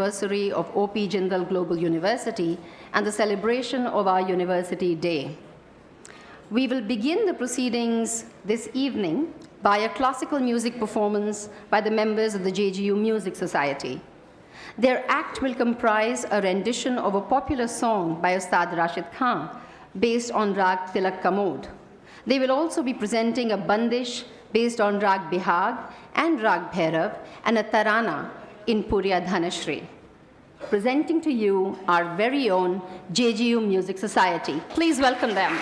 anniversary of O.P. Jindal Global University and the celebration of our University Day. We will begin the proceedings this evening by a classical music performance by the members of the JGU Music Society. Their act will comprise a rendition of a popular song by Ustad Rashid Khan based on Rag Tilak Kamod. They will also be presenting a bandish based on Rag Bihag and Rag Bhairav and a tarana in Puriya Dhanashri. Presenting to you our very own JGU Music Society. Please welcome them.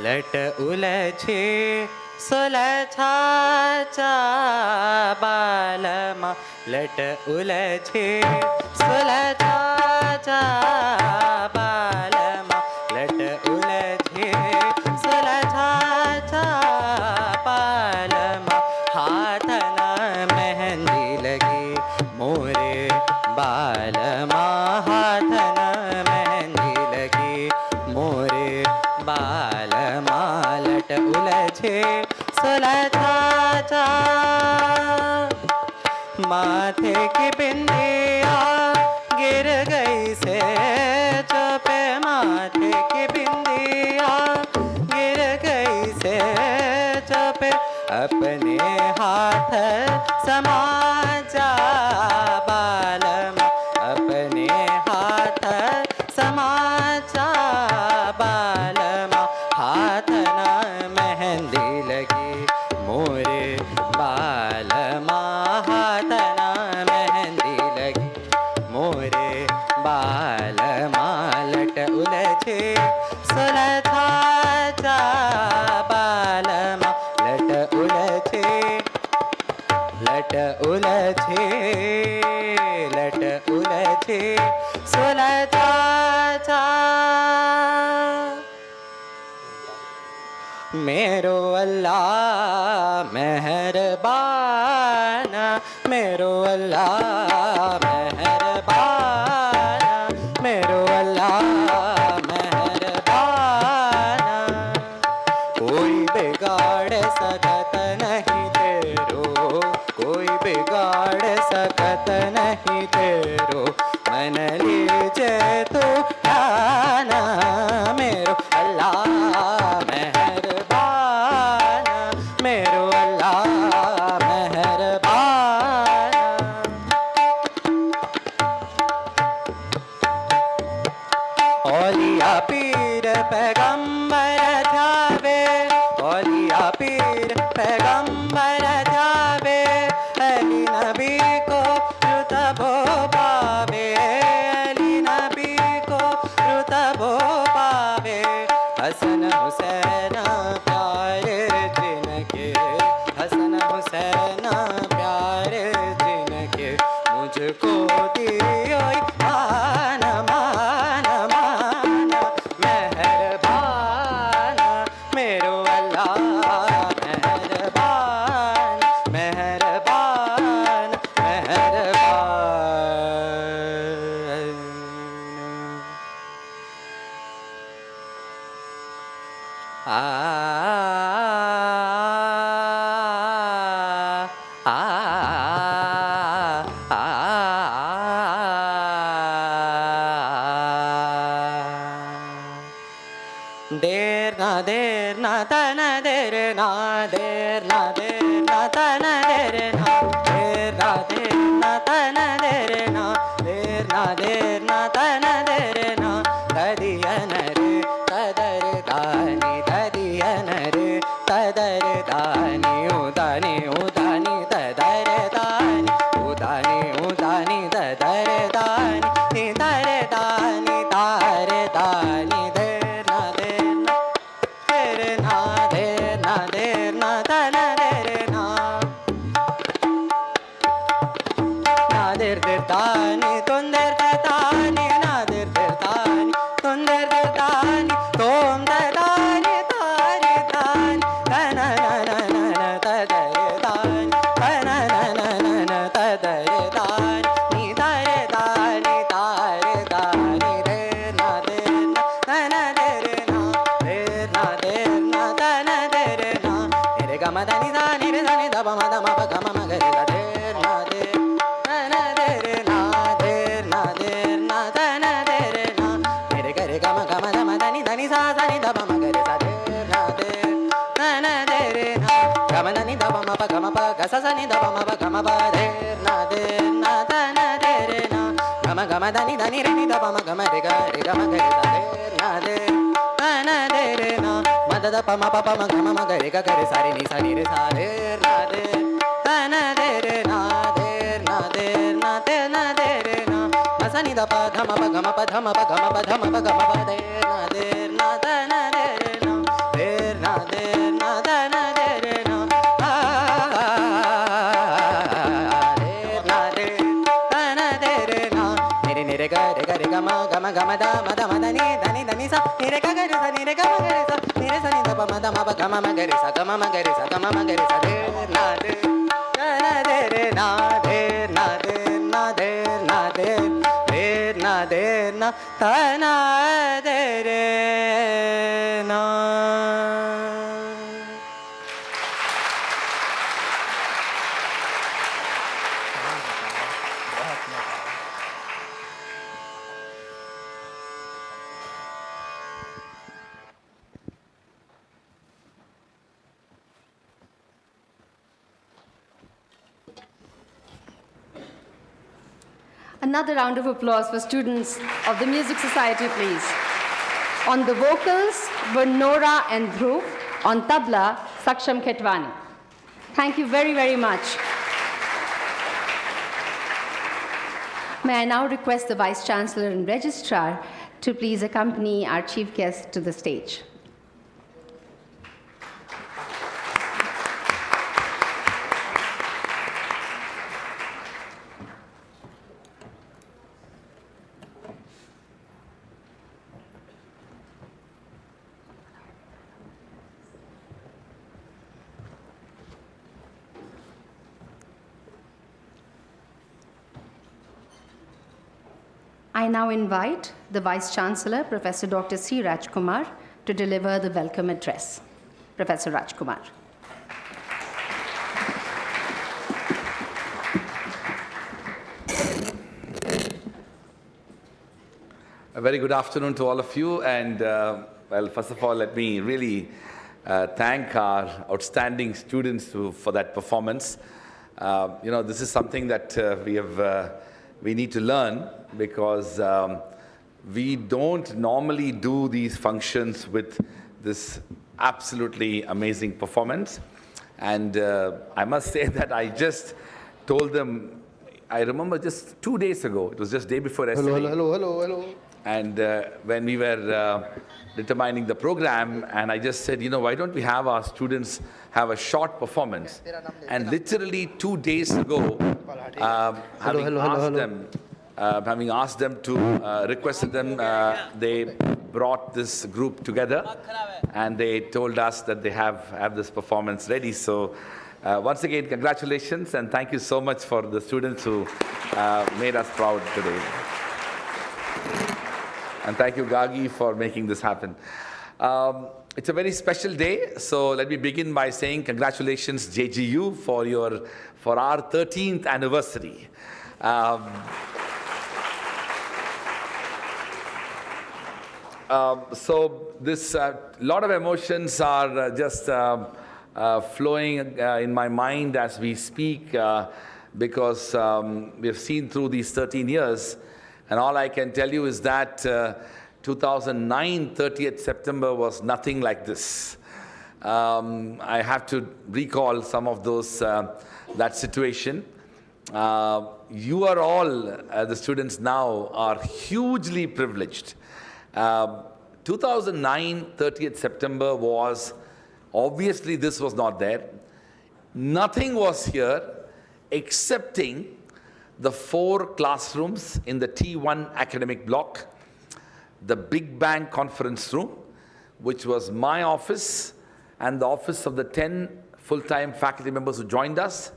लट उलझे सुलझाचा बालमा लट उलझे सुलझाचा बालमा लट उलझे सुलझाचा बालमा हाथना मेहंदी लगी मोरे बालमा हाथना मेहंदी लगी मोरे बालमा लट उलझे सुलझाचा माथे की बिंदिया गिर गई से चुपे माथे की बिंदिया गिर गई से चुपे अपने हाथ समाजा बालम अपने हाथ समाजा बालम हाथ न मेहंदी लगी मोरे बालमा हाथ न मेहंदी लगी मोरे बालमा लट उलझे सुलझाचा बालमा लट उलझे लट उलझे लट उलझे सुलझाचा मेरो अल्लाह मेहरबान मेरो अल्लाह मेहरबान मेरो अल्लाह मेहरबान कोई बिगाड़ सकत नहीं तेरो कोई बिगाड़ सकत नहीं तेरो मन लीजे तो ठाना मेरो अल्लाह मेहरबान मेरो अल्लाह मेहरबान औलिया पीर पैगंबर जावे औलिया पीर पैगंबर जावे अली नबी को रुतबो पावे अली नबी को रुतबो पावे हसन हुसैन प्यारे जिनके हसन हुसैन प्यारे जिनके मुझको दियो मान मान मान मेहरबान मेरो अल्लाह मेहरबान मेहरबान मेहरबान आ आ आ देर ना तन देर ना देर ना तन देर ना देर ना तन देर ना देर ना तन देर ना तदियन रे तदर दानी तदियन रे तदर दानी उदानी उदानी तदर दानी उदानी उदानी तदर दानी तर दानी तार दानी देर ना तन देर ना नादेर देर तानी तुंदर तानी नादेर देर तानी तुंदर तानी तोम तानी तारी तानी तन तदर तानी तन तदर तानी तारे gama da ni sa ni re sa ni da pa ma gama ma ga re sa de na de na de re na de na de na da na de re na re ga re gama gama da ma da ni sa ni da pa ma ga re sa de na de na de re na gama da ni da pa ma ga sa ni da pa ma gama pa de na da na de re na gama da ni re ni da pa ma gama re ga ma ga re sa de na de re na ma da pa ma ga re ga re sa ni re sa de na de re na re na ma sa ni da pa gama pa de na de na re na de na de re na gama da ni sa ni re ga re sa ni re ga sa ni da pa ma gama ma ga re sa de na de re na de na ta na de re na. Another round of applause for students of the Music Society, please. On the vocals were Nora and Dhruv. On tabla, Saksham Khetwani. Thank you very, very much. May I now request the Vice Chancellor and Registrar to please accompany our chief guest to the stage. I now invite the Vice Chancellor, Professor Dr. C. Rajkumar, to deliver the welcome address. Professor Rajkumar. A very good afternoon to all of you. And well, first of all, let me really thank our outstanding students for that performance. This is something that we need to learn, because we don't normally do these functions with this absolutely amazing performance. And I must say that I just told them, I remember just 2 days ago, it was just day before yesterday. Hello. And when we were determining the program, and I just said, why don't we have our students have a short performance? And literally 2 days ago, having asked them to requested them, they brought this group together, and they told us that they have this performance ready. So once again, congratulations, and thank you so much for the students who made us proud today. And thank you, Gagi, for making this happen. It's a very special day, so let me begin by saying congratulations, JGU, for our 13th anniversary. So this lot of emotions are just flowing in my mind as we speak, because we have seen through these 13 years. And all I can tell you is that 2009, 30th September was nothing like this. I have to recall some of those, that situation. You are all, the students now, are hugely privileged. 2009, 30th September was, obviously this was not there. Nothing was here excepting the 4 classrooms in the T1 academic block, the Big Bang conference room, which was my office, and the office of the 10 full-time faculty members who joined us,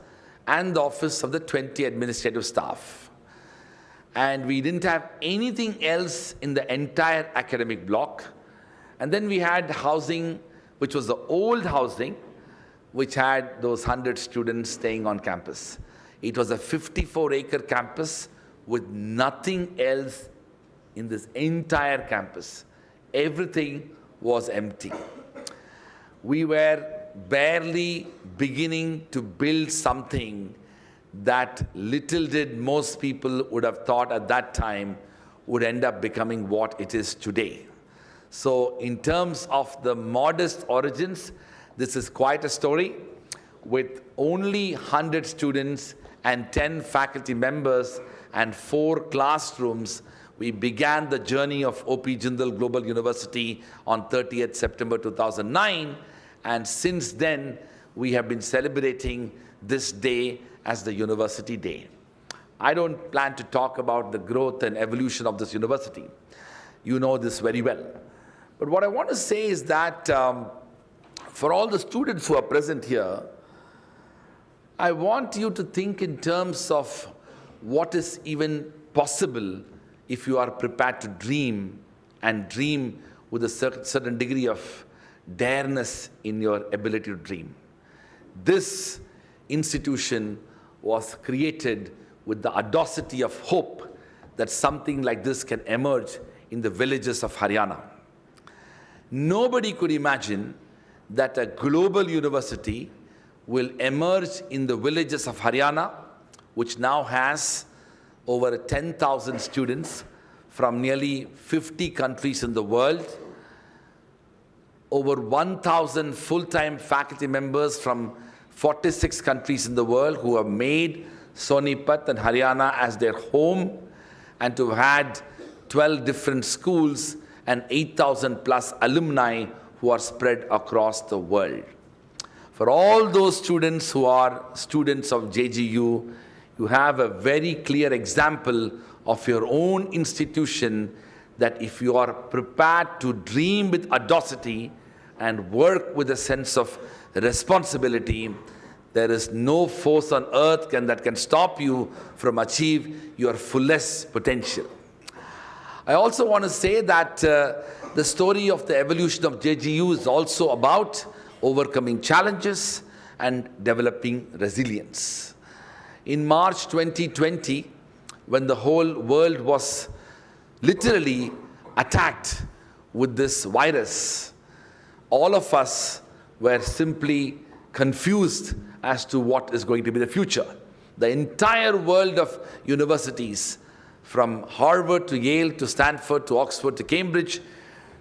and the office of the 20 administrative staff. And we didn't have anything else in the entire academic block. And then we had housing, which was the old housing, which had those 100 students staying on campus. It was a 54-acre campus with nothing else in this entire campus. Everything was empty. We were barely beginning to build something that little did most people would have thought at that time would end up becoming what it is today. So in terms of the modest origins, this is quite a story. With only 100 students and 10 faculty members and 4 classrooms, we began the journey of O.P. Jindal Global University on 30th September 2009. And since then, we have been celebrating this day as the University Day. I don't plan to talk about the growth and evolution of this university. You know this very well. But what I want to say is that for all the students who are present here, I want you to think in terms of what is even possible if you are prepared to dream, and dream with a certain degree of dareness in your ability to dream. This institution was created with the audacity of hope that something like this can emerge in the villages of Haryana. Nobody could imagine that a global university will emerge in the villages of Haryana, which now has over 10,000 students from nearly 50 countries in the world, over 1,000 full-time faculty members from 46 countries in the world who have made Sonipat and Haryana as their home, and to have had 12 different schools and 8,000 plus alumni who are spread across the world. For all those students who are students of JGU, you have a very clear example of your own institution that if you are prepared to dream with audacity and work with a sense of responsibility, there is no force on earth that can stop you from achieve your fullest potential. I also want to say that the story of the evolution of JGU is also about overcoming challenges and developing resilience. In March 2020, when the whole world was literally attacked with this virus, all of us were simply confused as to what is going to be the future. The entire world of universities, from Harvard to Yale to Stanford to Oxford to Cambridge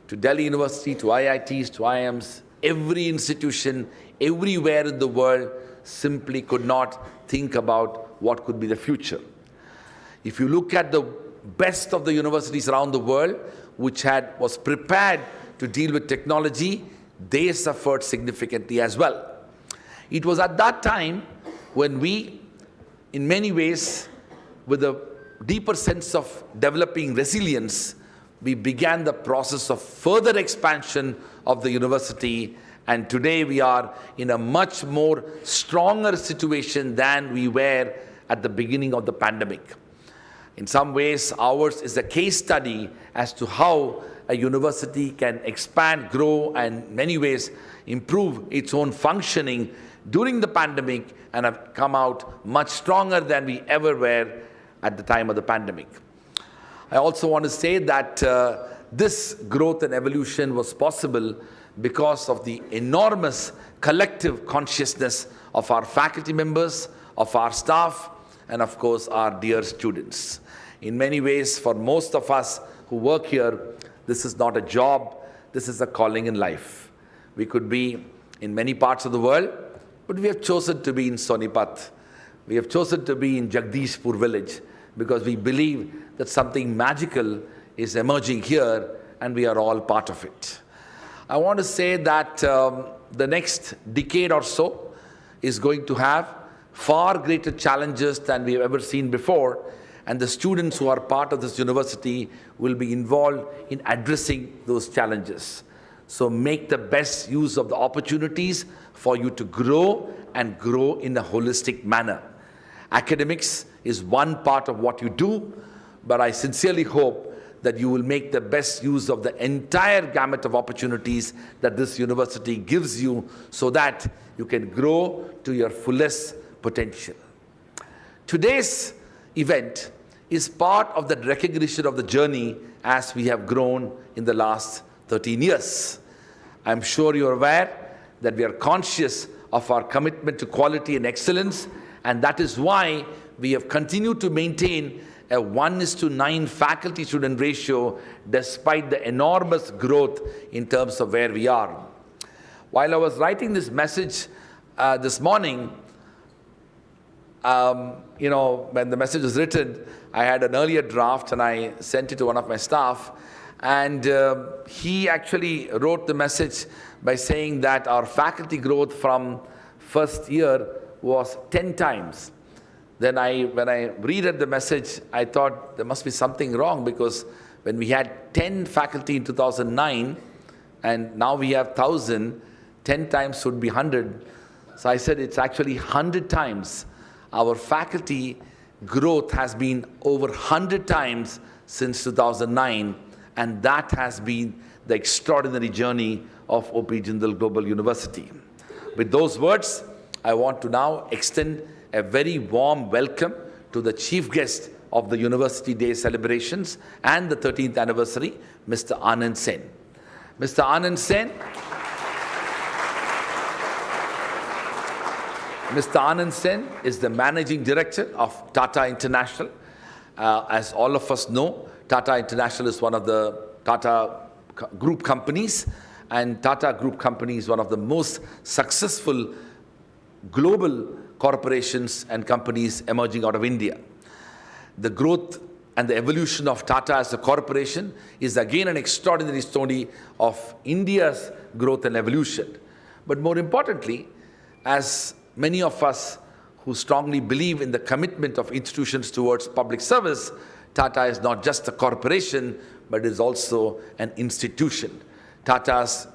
to Delhi University to IITs to IIMs, every institution everywhere in the world simply could not think about what could be the future. If you look at the best of the universities around the world, which was prepared to deal with technology, they suffered significantly as well. It was at that time when we, in many ways, with a deeper sense of developing resilience, we began the process of further expansion of the university, and today we are in a much more stronger situation than we were at the beginning of the pandemic. In some ways, ours is a case study as to how a university can expand, grow, and in many ways improve its own functioning during the pandemic and have come out much stronger than we ever were at the time of the pandemic. I also want to say that this growth and evolution was possible because of the enormous collective consciousness of our faculty members, of our staff, and of course our dear students. In many ways, for most of us who work here, this is not a job, this is a calling in life. We could be in many parts of the world, but we have chosen to be in Sonipat. We have chosen to be in Jagdishpur village because we believe that something magical is emerging here and we are all part of it. I want to say that the next decade or so is going to have far greater challenges than we have ever seen before, and the students who are part of this university will be involved in addressing those challenges. So make the best use of the opportunities for you to grow and grow in a holistic manner. Academics is one part of what you do, but I sincerely hope that you will make the best use of the entire gamut of opportunities that this university gives you so that you can grow to your fullest potential. Today's event is part of the recognition of the journey as we have grown in the last 13 years. I'm sure you're aware that we are conscious of our commitment to quality and excellence, and that is why we have continued to maintain a 1:9 faculty-student ratio despite the enormous growth in terms of where we are. While I was writing this message this morning, when the message was written, I had an earlier draft and I sent it to one of my staff, and he actually wrote the message by saying that our faculty growth from first year was 10 times. Then when I read the message, I thought there must be something wrong, because when we had 10 faculty in 2009 and now we have 1,000, 10 times would be 100. So I said it's actually 100 times. Our faculty growth has been over 100 times since 2009, and that has been the extraordinary journey of OP Jindal Global University. With those words, I want to now extend a very warm welcome to the chief guest of the University Day celebrations and the 13th anniversary, Mr. Anand Sen. Mr. Anand Sen, Mr. Anand Sen is the Managing Director of Tata International. As all of us know, Tata International is one of the Tata Group companies, and Tata Group company is one of the most successful global corporations and companies emerging out of India. The growth and the evolution of Tata as a corporation is again an extraordinary story of India's growth and evolution. But more importantly, as many of us who strongly believe in the commitment of institutions towards public service, Tata is not just a corporation, but is also an institution. Tata's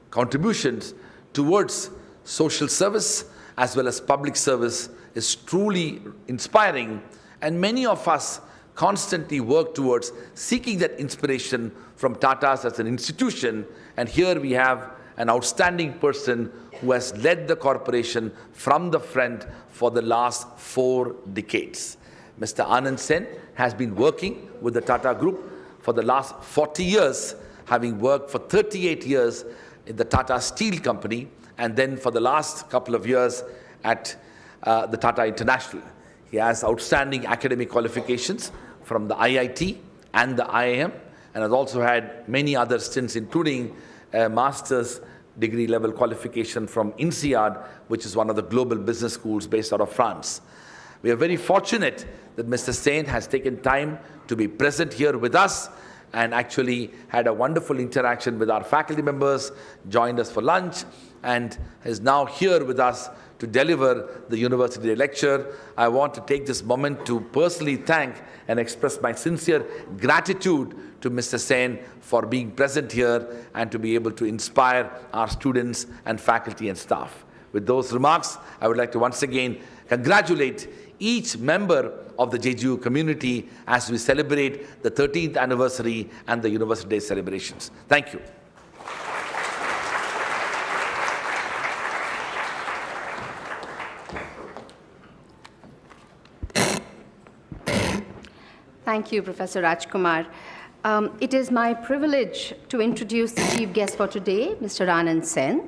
contributions towards social service as well as public service is truly inspiring, and many of us constantly work towards seeking that inspiration from Tata's as an institution. And here we have an outstanding person who has led the corporation from the front for the last 4 decades. Mr. Anand Sen has been working with the Tata Group for the last 40 years, having worked for 38 years in the Tata Steel Company, and then for the last couple of years at the Tata International. He has outstanding academic qualifications from the IIT and the IIM, and has also had many other stints, including a master's degree level qualification from INSEAD, which is one of the global business schools based out of France. We are very fortunate that Mr. Sen has taken time to be present here with us and actually had a wonderful interaction with our faculty members, joined us for lunch, and is now here with us to deliver the University Day lecture. I want to take this moment to personally thank and express my sincere gratitude to Mr. Sen for being present here and to be able to inspire our students and faculty and staff. With those remarks, I would like to once again congratulate each member of the JGU community as we celebrate the 13th anniversary and the University Day celebrations. Thank you. Thank you, Professor Rajkumar. It is my privilege to introduce the chief guest for today, Mr. Anand Sen.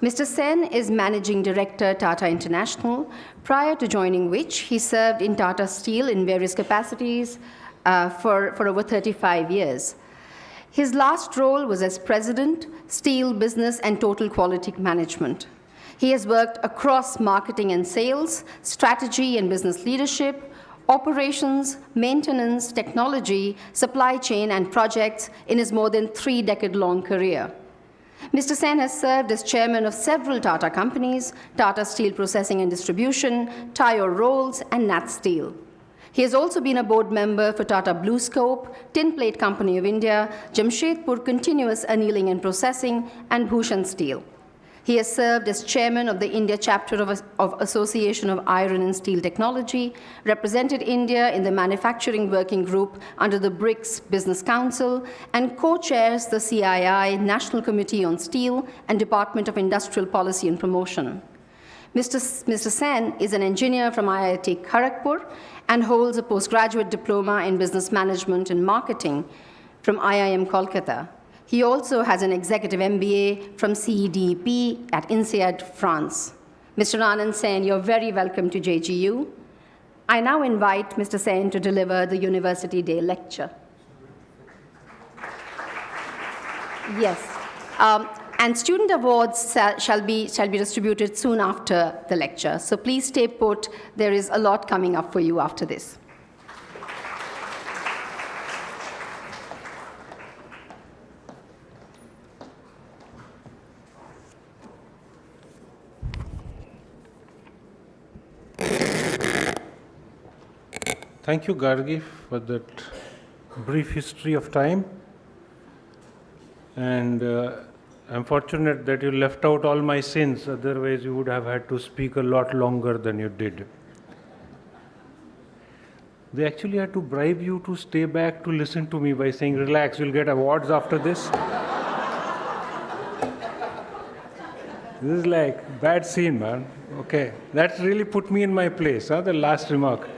Mr. Sen is Managing Director, Tata International, prior to joining which he served in Tata Steel in various capacities for over 35 years. His last role was as President, Steel Business and Total Quality Management. He has worked across marketing and sales, strategy and business leadership, operations, maintenance, technology, supply chain, and projects in his more than 3-decade-long career. Mr. Sen has served as chairman of several Tata companies, Tata Steel Processing and Distribution, Tire Rolls, and Nat Steel. He has also been a board member for Tata BlueScope, Tin Plate Company of India, Jamshedpur Continuous Annealing and Processing, and Bhushan Steel. He has served as chairman of the India chapter of Association of Iron and Steel Technology, represented India in the Manufacturing Working Group under the BRICS Business Council, and co-chairs the CII National Committee on Steel and Department of Industrial Policy and Promotion. Mr. Sen is an engineer from IIT Kharagpur and holds a postgraduate diploma in business management and marketing from IIM Kolkata. He also has an executive MBA from CEDP at INSEAD, France. Mr. Anand Sen, you're very welcome to JGU. I now invite Mr. Sen to deliver the University Day lecture. Yes. And student awards shall be distributed soon after the lecture. So please stay put. There is a lot coming up for you after this. Thank you, Gargi, for that brief history of time. And I'm fortunate that you left out all my sins, otherwise you would have had to speak a lot longer than you did. They actually had to bribe you to stay back to listen to me by saying, relax, you'll get awards after this. This is like bad scene, man. Okay, that really put me in my place, the last remark.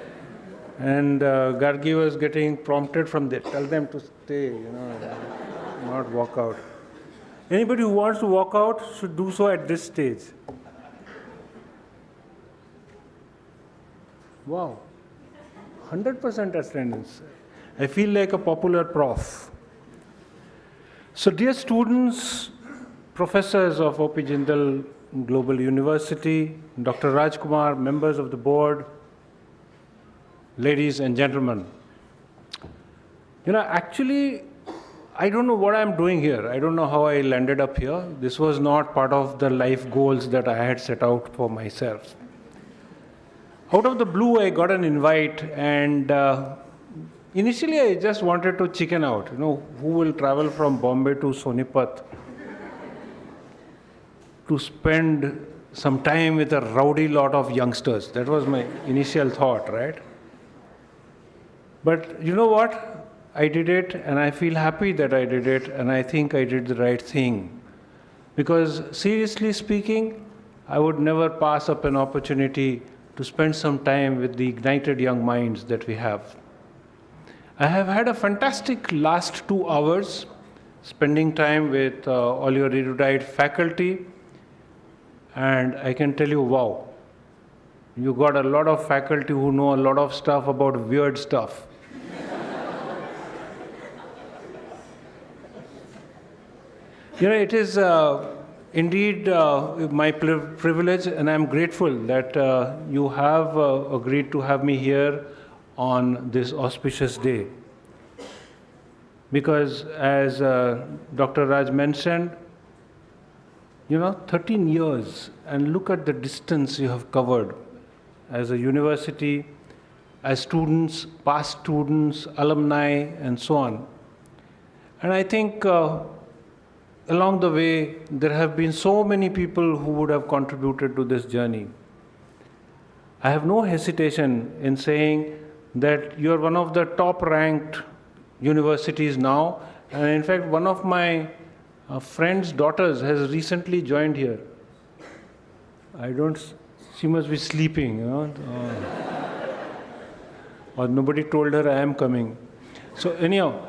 And Gargi was getting prompted from there. Tell them to stay, not walk out. Anybody who wants to walk out should do so at this stage. Wow, 100% attendance. I feel like a popular prof. So dear students, professors of O.P. Jindal Global University, Dr. Rajkumar, members of the board, ladies and gentlemen, actually, I don't know what I'm doing here. I don't know how I landed up here. This was not part of the life goals that I had set out for myself. Out of the blue, I got an invite, and initially I just wanted to chicken out. Who will travel from Bombay to Sonipat to spend some time with a rowdy lot of youngsters? That was my initial thought, right? But you know what? I did it, and I feel happy that I did it, and I think I did the right thing. Because seriously speaking, I would never pass up an opportunity to spend some time with the ignited young minds that we have. I have had a fantastic last 2 hours spending time with all your erudite faculty, and I can tell you, wow, you got a lot of faculty who know a lot of stuff about weird stuff. It is indeed my privilege, and I'm grateful that you have agreed to have me here on this auspicious day. Because as Dr. Raj mentioned, 13 years, and look at the distance you have covered as a university, as students, past students, alumni, and so on. And I think along the way, there have been so many people who would have contributed to this journey. I have no hesitation in saying that you are one of the top-ranked universities now, and in fact, one of my friend's daughters has recently joined here. She must be sleeping, or nobody told her I am coming. So anyhow,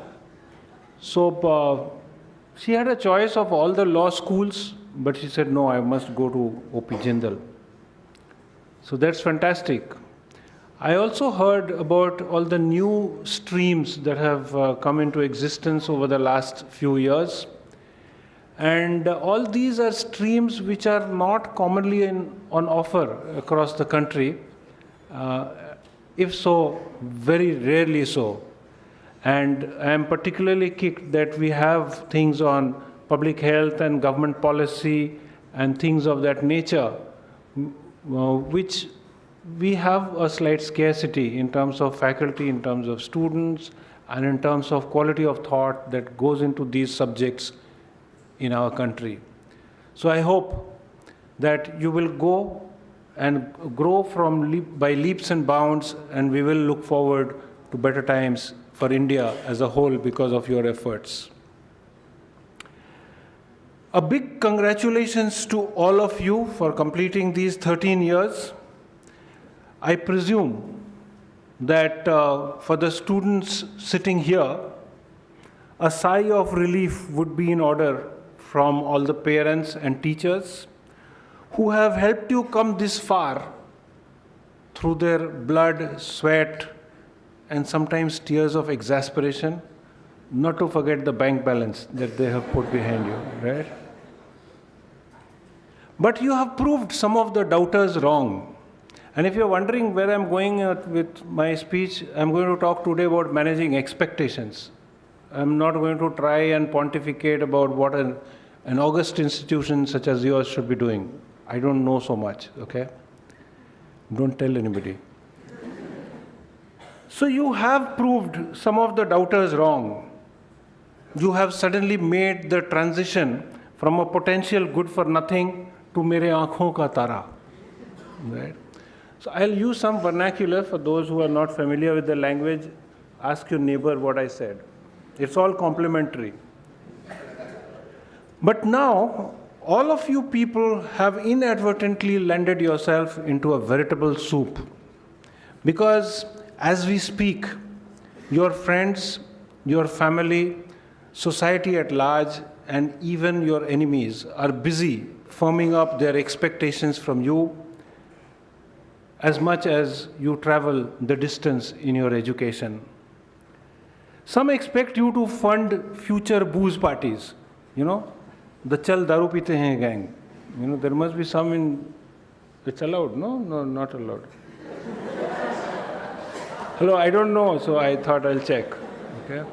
she had a choice of all the law schools, but she said, no, I must go to O.P. Jindal. So that's fantastic. I also heard about all the new streams that have come into existence over the last few years. And all these are streams which are not commonly on offer across the country. If so, very rarely so. And I am particularly kicked that we have things on public health and government policy and things of that nature, which we have a slight scarcity in terms of faculty, in terms of students, and in terms of quality of thought that goes into these subjects in our country. So I hope that you will go and grow by leaps and bounds, and we will look forward to better times for India as a whole because of your efforts. A big congratulations to all of you for completing these 13 years. I presume that for the students sitting here, a sigh of relief would be in order from all the parents and teachers who have helped you come this far through their blood, sweat, and sometimes tears of exasperation, not to forget the bank balance that they have put behind you, right? But you have proved some of the doubters wrong. And if you're wondering where I'm going with my speech, I'm going to talk today about managing expectations. I'm not going to try and pontificate about what an august institution such as yours should be doing. I don't know so much, okay? Don't tell anybody. So you have proved some of the doubters wrong. You have suddenly made the transition from a potential good for nothing to mere aankhon ka tara, right? So I'll use some vernacular for those who are not familiar with the language. Ask your neighbor what I said. It's all complimentary. But now, all of you people have inadvertently landed yourself into a veritable soup. Because as we speak, your friends, your family, society at large, and even your enemies are busy firming up their expectations from you as much as you travel the distance in your education. Some expect you to fund future booze parties, the Chal Daru Pite Hain gang. There must be some in, it's allowed, no? No, not allowed. Hello, I don't know, so I thought I'll check, okay?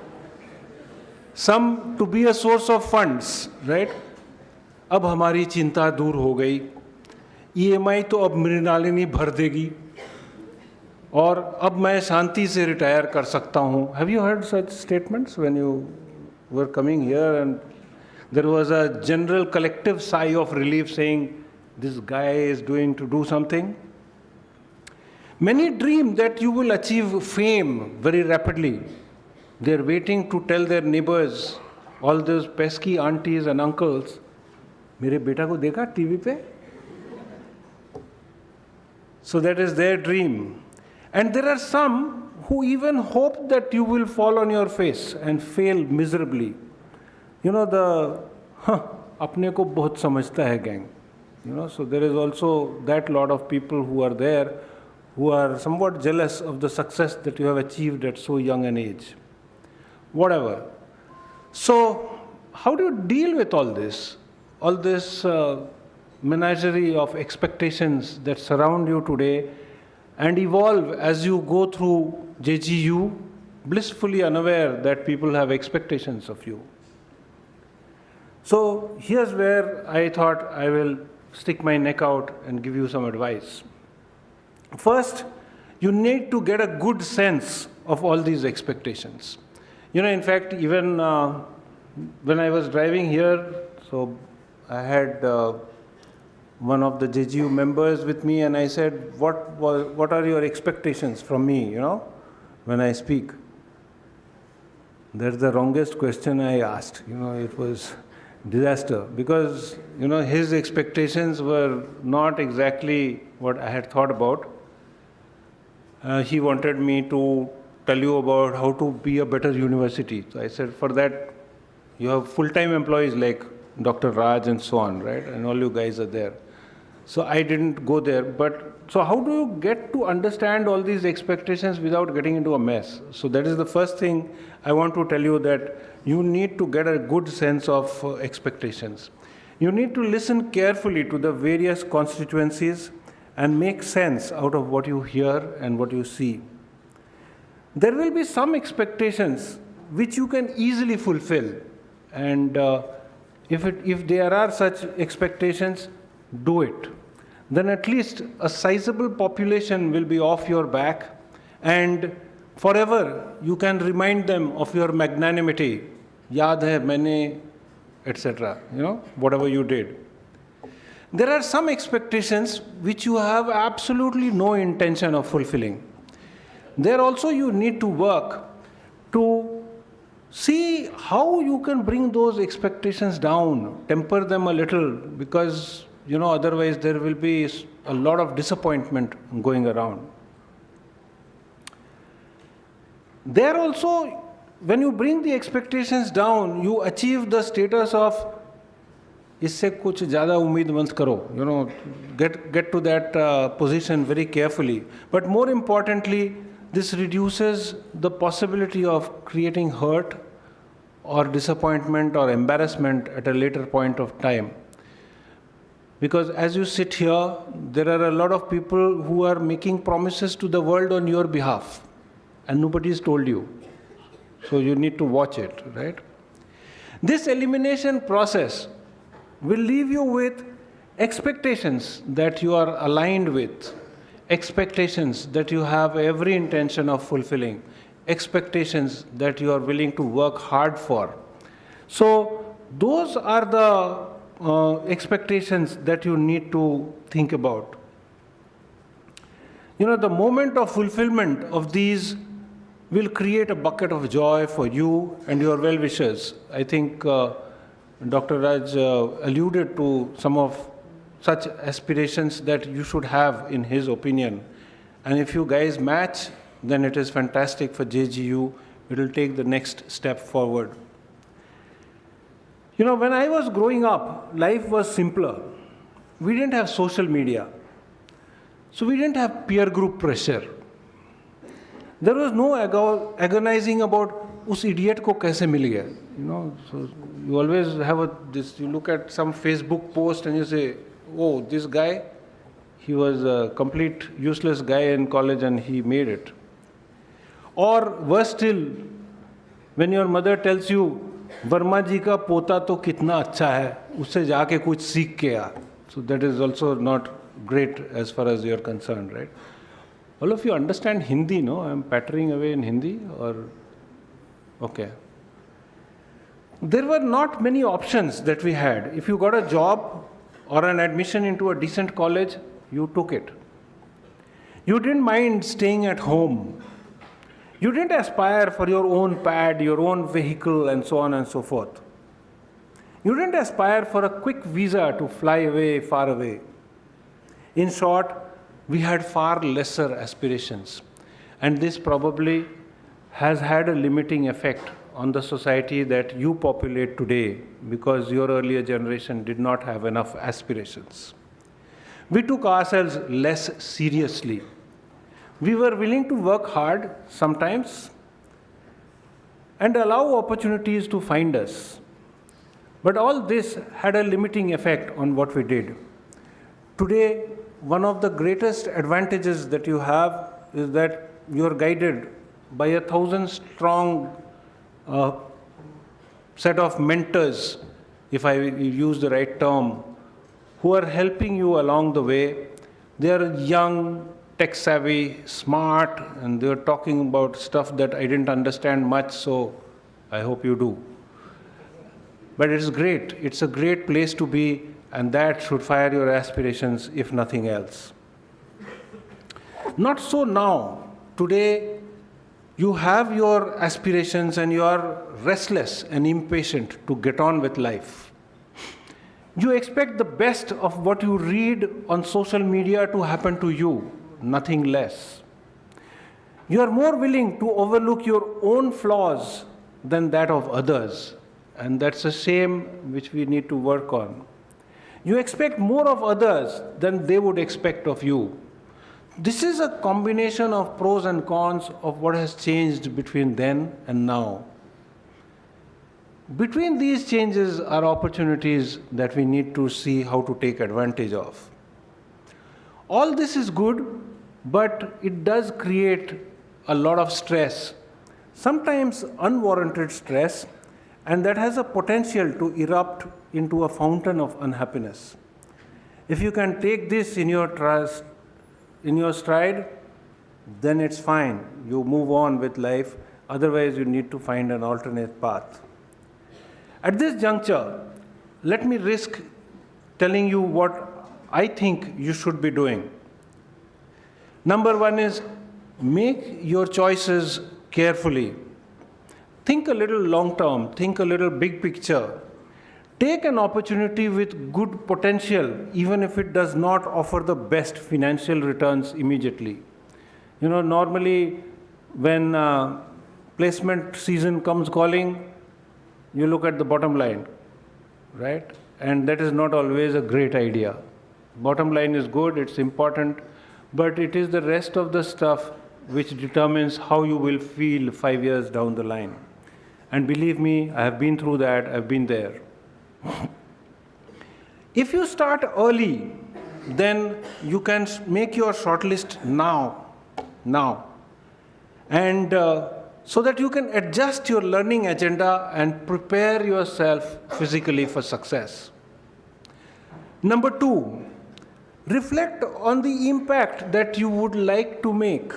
Some to be a source of funds, right? अब हमारी चिंता दूर हो गई, EMI तो अब मृणालिनी भर देगी, और अब मैं शांति से रिटायर कर सकता हूँ. Have you heard such statements when you were coming here and there was a general collective sigh of relief saying, this guy is doing to do something? Many dream that you will achieve fame very rapidly. They're waiting to tell their neighbors, all those pesky aunties and uncles, मेरे बेटा को देखा TV पे? So that is their dream. And there are some who even hope that you will fall on your face and fail miserably. अपने को बहुत समझता है gang. So there is also that lot of people who are there who are somewhat jealous of the success that you have achieved at so young an age. Whatever. So how do you deal with all this? All this menagerie of expectations that surround you today and evolve as you go through JGU, blissfully unaware that people have expectations of you. So here's where I thought I will stick my neck out and give you some advice. First, you need to get a good sense of all these expectations. In fact, even when I was driving here, so I had one of the JGU members with me, and I said, what are your expectations from me, when I speak? That's the wrongest question I asked. It was disaster, because, his expectations were not exactly what I had thought about. He wanted me to tell you about how to be a better university. So I said, for that, you have full-time employees like Dr. Raj and so on, right? And all you guys are there. So I didn't go there. But so how do you get to understand all these expectations without getting into a mess? So that is the first thing I want to tell you, that you need to get a good sense of expectations. You need to listen carefully to the various constituencies and make sense out of what you hear and what you see. There will be some expectations which you can easily fulfill. And if there are such expectations, do it. Then at least a sizable population will be off your back, and forever you can remind them of your magnanimity. Yaad hai maine, etc. Whatever you did. There are some expectations which you have absolutely no intention of fulfilling. There also you need to work to see how you can bring those expectations down, temper them a little, because otherwise there will be a lot of disappointment going around. There also, when you bring the expectations down, you achieve the status of इससे कुछ ज़्यादा उम्मीद मत करो, get to that position very carefully. But more importantly, this reduces the possibility of creating hurt or disappointment or embarrassment at a later point of time. Because as you sit here, there are a lot of people who are making promises to the world on your behalf, and nobody's told you. So you need to watch it, right? This elimination process will leave you with expectations that you are aligned with, expectations that you have every intention of fulfilling, expectations that you are willing to work hard for. So those are the expectations that you need to think about. The moment of fulfillment of these will create a bucket of joy for you and your well-wishers. I think Dr. Raj alluded to some of such aspirations that you should have in his opinion. And if you guys match, then it is fantastic for JGU. It will take the next step forward. When I was growing up, life was simpler. We didn't have social media. So we didn't have peer group pressure. There was no agonizing about उस idiot को कैसे मिल गया. So you always have this. You look at some Facebook post and you say, "Oh, this guy, he was a complete useless guy in college and he made it." Or worse still, when your mother tells you, "Verma जी का पोता तो कितना अच्छा है, उससे जाके कुछ सीख के आ." So that is also not great as far as you are concerned, right? All of you understand Hindi, no? I am pattering away in Hindi, or okay. There were not many options that we had. If you got a job or an admission into a decent college, you took it. You didn't mind staying at home. You didn't aspire for your own pad, your own vehicle, and so on and so forth. You didn't aspire for a quick visa to fly away, far away. In short, we had far lesser aspirations. And this probably has had a limiting effect on the society that you populate today, because your earlier generation did not have enough aspirations. We took ourselves less seriously. We were willing to work hard sometimes and allow opportunities to find us. But all this had a limiting effect on what we did. Today, one of the greatest advantages that you have is that you are guided by 1,000-strong set of mentors, if I use the right term, who are helping you along the way. They are young, tech-savvy, smart, and they are talking about stuff that I didn't understand much, so I hope you do. But it's great. It's a great place to be, and that should fire your aspirations, if nothing else. Not so now. Today, you have your aspirations and you are restless and impatient to get on with life. You expect the best of what you read on social media to happen to you, nothing less. You are more willing to overlook your own flaws than that of others, and that's a shame which we need to work on. You expect more of others than they would expect of you. This is a combination of pros and cons of what has changed between then and now. Between these changes are opportunities that we need to see how to take advantage of. All this is good, but it does create a lot of stress, sometimes unwarranted stress, and that has a potential to erupt into a fountain of unhappiness. If you can take this in your stride, then it's fine. You move on with life. Otherwise, you need to find an alternate path. At this juncture, let me risk telling you what I think you should be doing. Number one is make your choices carefully. Think a little long term, think a little big picture. Take an opportunity with good potential, even if it does not offer the best financial returns immediately. Normally when placement season comes calling, you look at the bottom line, right? And that is not always a great idea. Bottom line is good, it's important, but it is the rest of the stuff which determines how you will feel 5 years down the line. And believe me, I have been through that, I've been there. If you start early, then you can make your shortlist now, and so that you can adjust your learning agenda and prepare yourself physically for success. Number two, reflect on the impact that you would like to make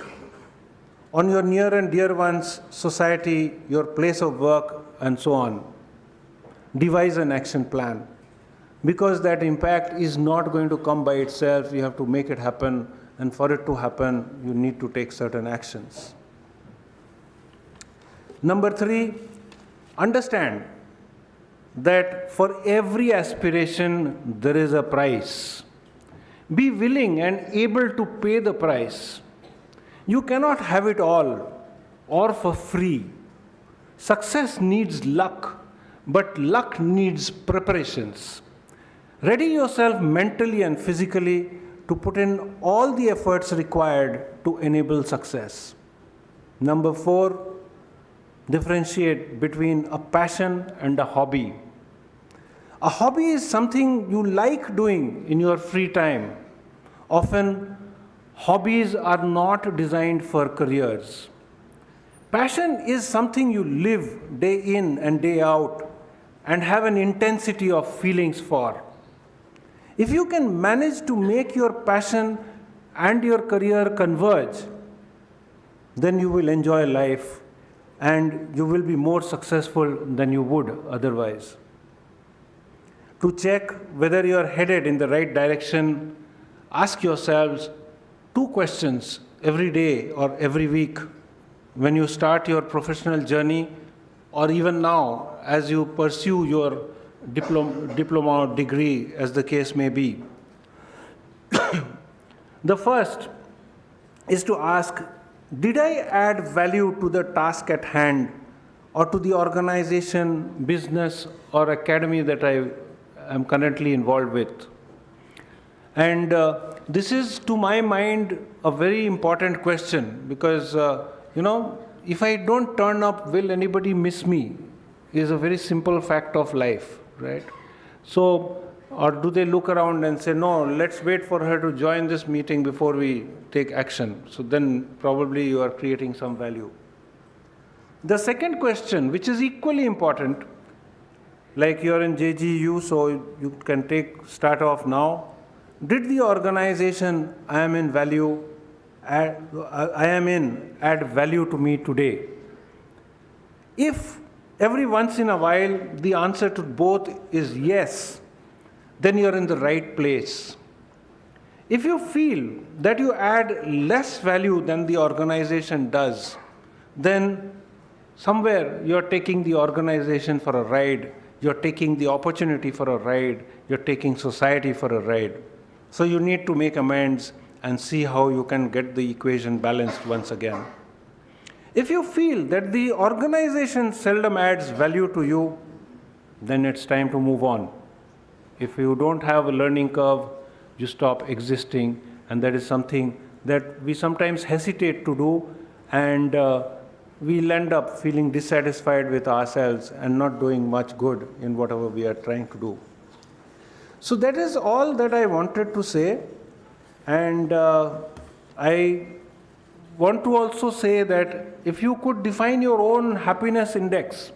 on your near and dear ones, society, your place of work, and so on. Devise an action plan, because that impact is not going to come by itself. You have to make it happen, and for it to happen, you need to take certain actions. Number three, understand that for every aspiration, there is a price. Be willing and able to pay the price. You cannot have it all or for free. Success needs luck, but luck needs preparations. Ready yourself mentally and physically to put in all the efforts required to enable success. Number four, differentiate between a passion and a hobby. A hobby is something you like doing in your free time. Often, hobbies are not designed for careers. Passion is something you live day in and day out and have an intensity of feelings for. If you can manage to make your passion and your career converge, then you will enjoy life and you will be more successful than you would otherwise. To check whether you are headed in the right direction, ask yourselves 2 questions every day or every week when you start your professional journey, or even now as you pursue your diploma or degree, as the case may be. The first is to ask, did I add value to the task at hand or to the organization, business, or academy that I am currently involved with? And this is, to my mind, a very important question because, if I don't turn up, will anybody miss me? Is a very simple fact of life, right? So, or do they look around and say, no, let's wait for her to join this meeting before we take action? So then probably you are creating some value. The second question, which is equally important, like you're in JGU, so you can start off now. Did the organization I am in add value to me today? If every once in a while the answer to both is yes, then you're in the right place. If you feel that you add less value than the organization does, then somewhere you're taking the organization for a ride, you're taking the opportunity for a ride, you're taking society for a ride. So you need to make amends and see how you can get the equation balanced once again. If you feel that the organization seldom adds value to you, then it's time to move on. If you don't have a learning curve, you stop existing, and that is something that we sometimes hesitate to do, and we'll end up feeling dissatisfied with ourselves and not doing much good in whatever we are trying to do. So that is all that I wanted to say, and I want to also say that if you could define your own happiness index,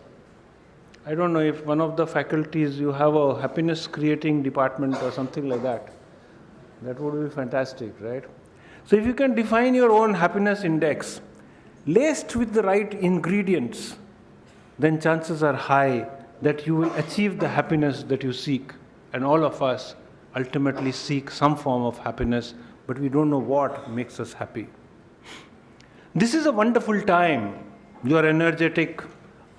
I don't know if one of the faculties you have a happiness creating department or something like that. That would be fantastic, right? So if you can define your own happiness index, laced with the right ingredients, then chances are high that you will achieve the happiness that you seek. And all of us ultimately seek some form of happiness, but we don't know what makes us happy. This is a wonderful time. You are energetic,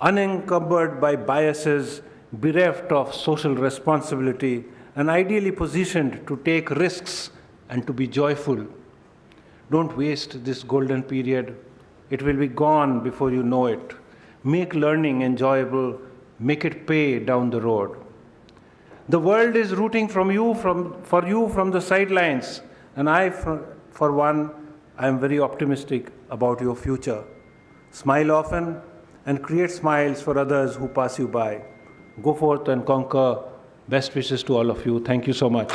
unencumbered by biases, bereft of social responsibility, and ideally positioned to take risks and to be joyful. Don't waste this golden period. It will be gone before you know it. Make learning enjoyable, make it pay down the road. The world is rooting for you from the sidelines, and for one, I am very optimistic about your future. Smile often and create smiles for others who pass you by. Go forth and conquer. Best wishes to all of you. Thank you so much.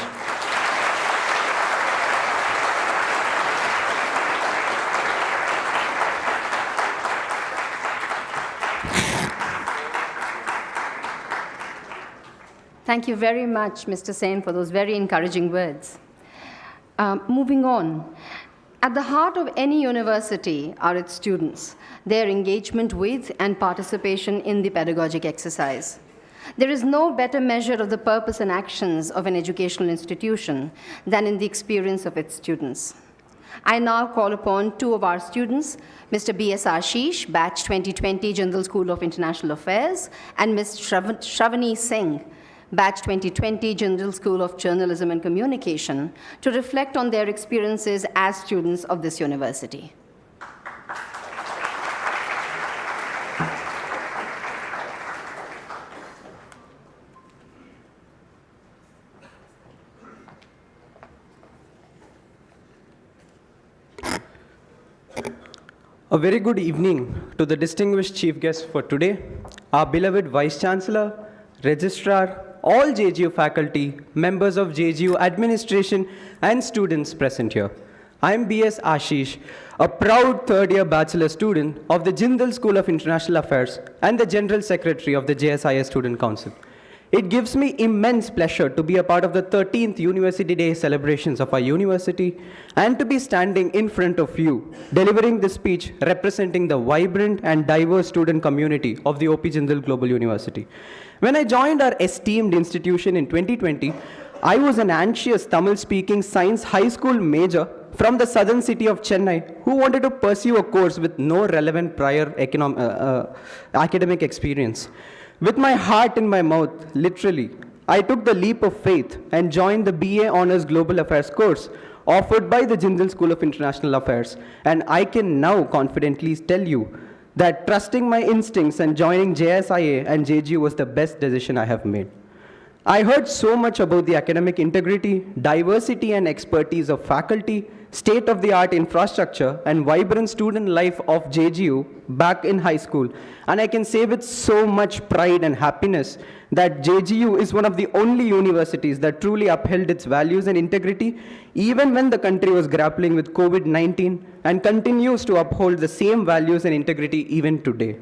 Thank you very much, Mr. Sen, for those very encouraging words. Moving on. At the heart of any university are its students, their engagement with and participation in the pedagogic exercise. There is no better measure of the purpose and actions of an educational institution than in the experience of its students. I now call upon two of our students, Mr. B.S. Ashish, Batch 2020, Jindal School of International Affairs, and Ms. Shravani Singh, Batch 2020, Jindal School of Journalism and Communication, to reflect on their experiences as students of this university. A very good evening to the distinguished chief guest for today, our beloved Vice Chancellor, Registrar, all JGU faculty, members of JGU administration, and students present here. I am B.S. Ashish, a proud third-year bachelor student of the Jindal School of International Affairs and the General Secretary of the JSIA Student Council. It gives me immense pleasure to be a part of the 13th University Day celebrations of our university and to be standing in front of you, delivering this speech representing the vibrant and diverse student community of the OP Jindal Global University. When I joined our esteemed institution in 2020, I was an anxious Tamil-speaking science high school major from the southern city of Chennai who wanted to pursue a course with no relevant prior academic experience. With my heart in my mouth, literally, I took the leap of faith and joined the BA Honours Global Affairs course offered by the Jindal School of International Affairs, and I can now confidently tell you that trusting my instincts and joining JSIA and JGU was the best decision I have made. I heard so much about the academic integrity, diversity and expertise of faculty, state-of-the-art infrastructure, and vibrant student life of JGU back in high school. And I can say with so much pride and happiness that JGU is one of the only universities that truly upheld its values and integrity, even when the country was grappling with COVID-19, and continues to uphold the same values and integrity even today.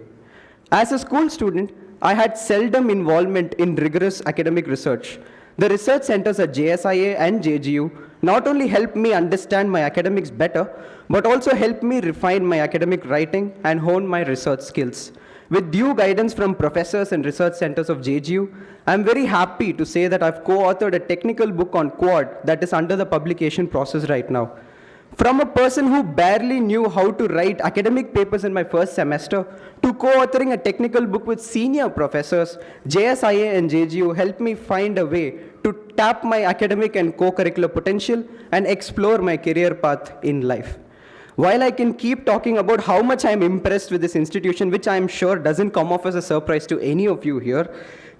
As a school student, I had seldom involvement in rigorous academic research. The research centers at JSIA and JGU not only helped me understand my academics better, but also helped me refine my academic writing and hone my research skills. With due guidance from professors and research centers of JGU, I'm very happy to say that I've co-authored a technical book on Quad that is under the publication process right now. From a person who barely knew how to write academic papers in my first semester to co-authoring a technical book with senior professors, JSIA and JGU helped me find a way to tap my academic and co-curricular potential and explore my career path in life. While I can keep talking about how much I'm impressed with this institution, which I'm sure doesn't come off as a surprise to any of you here,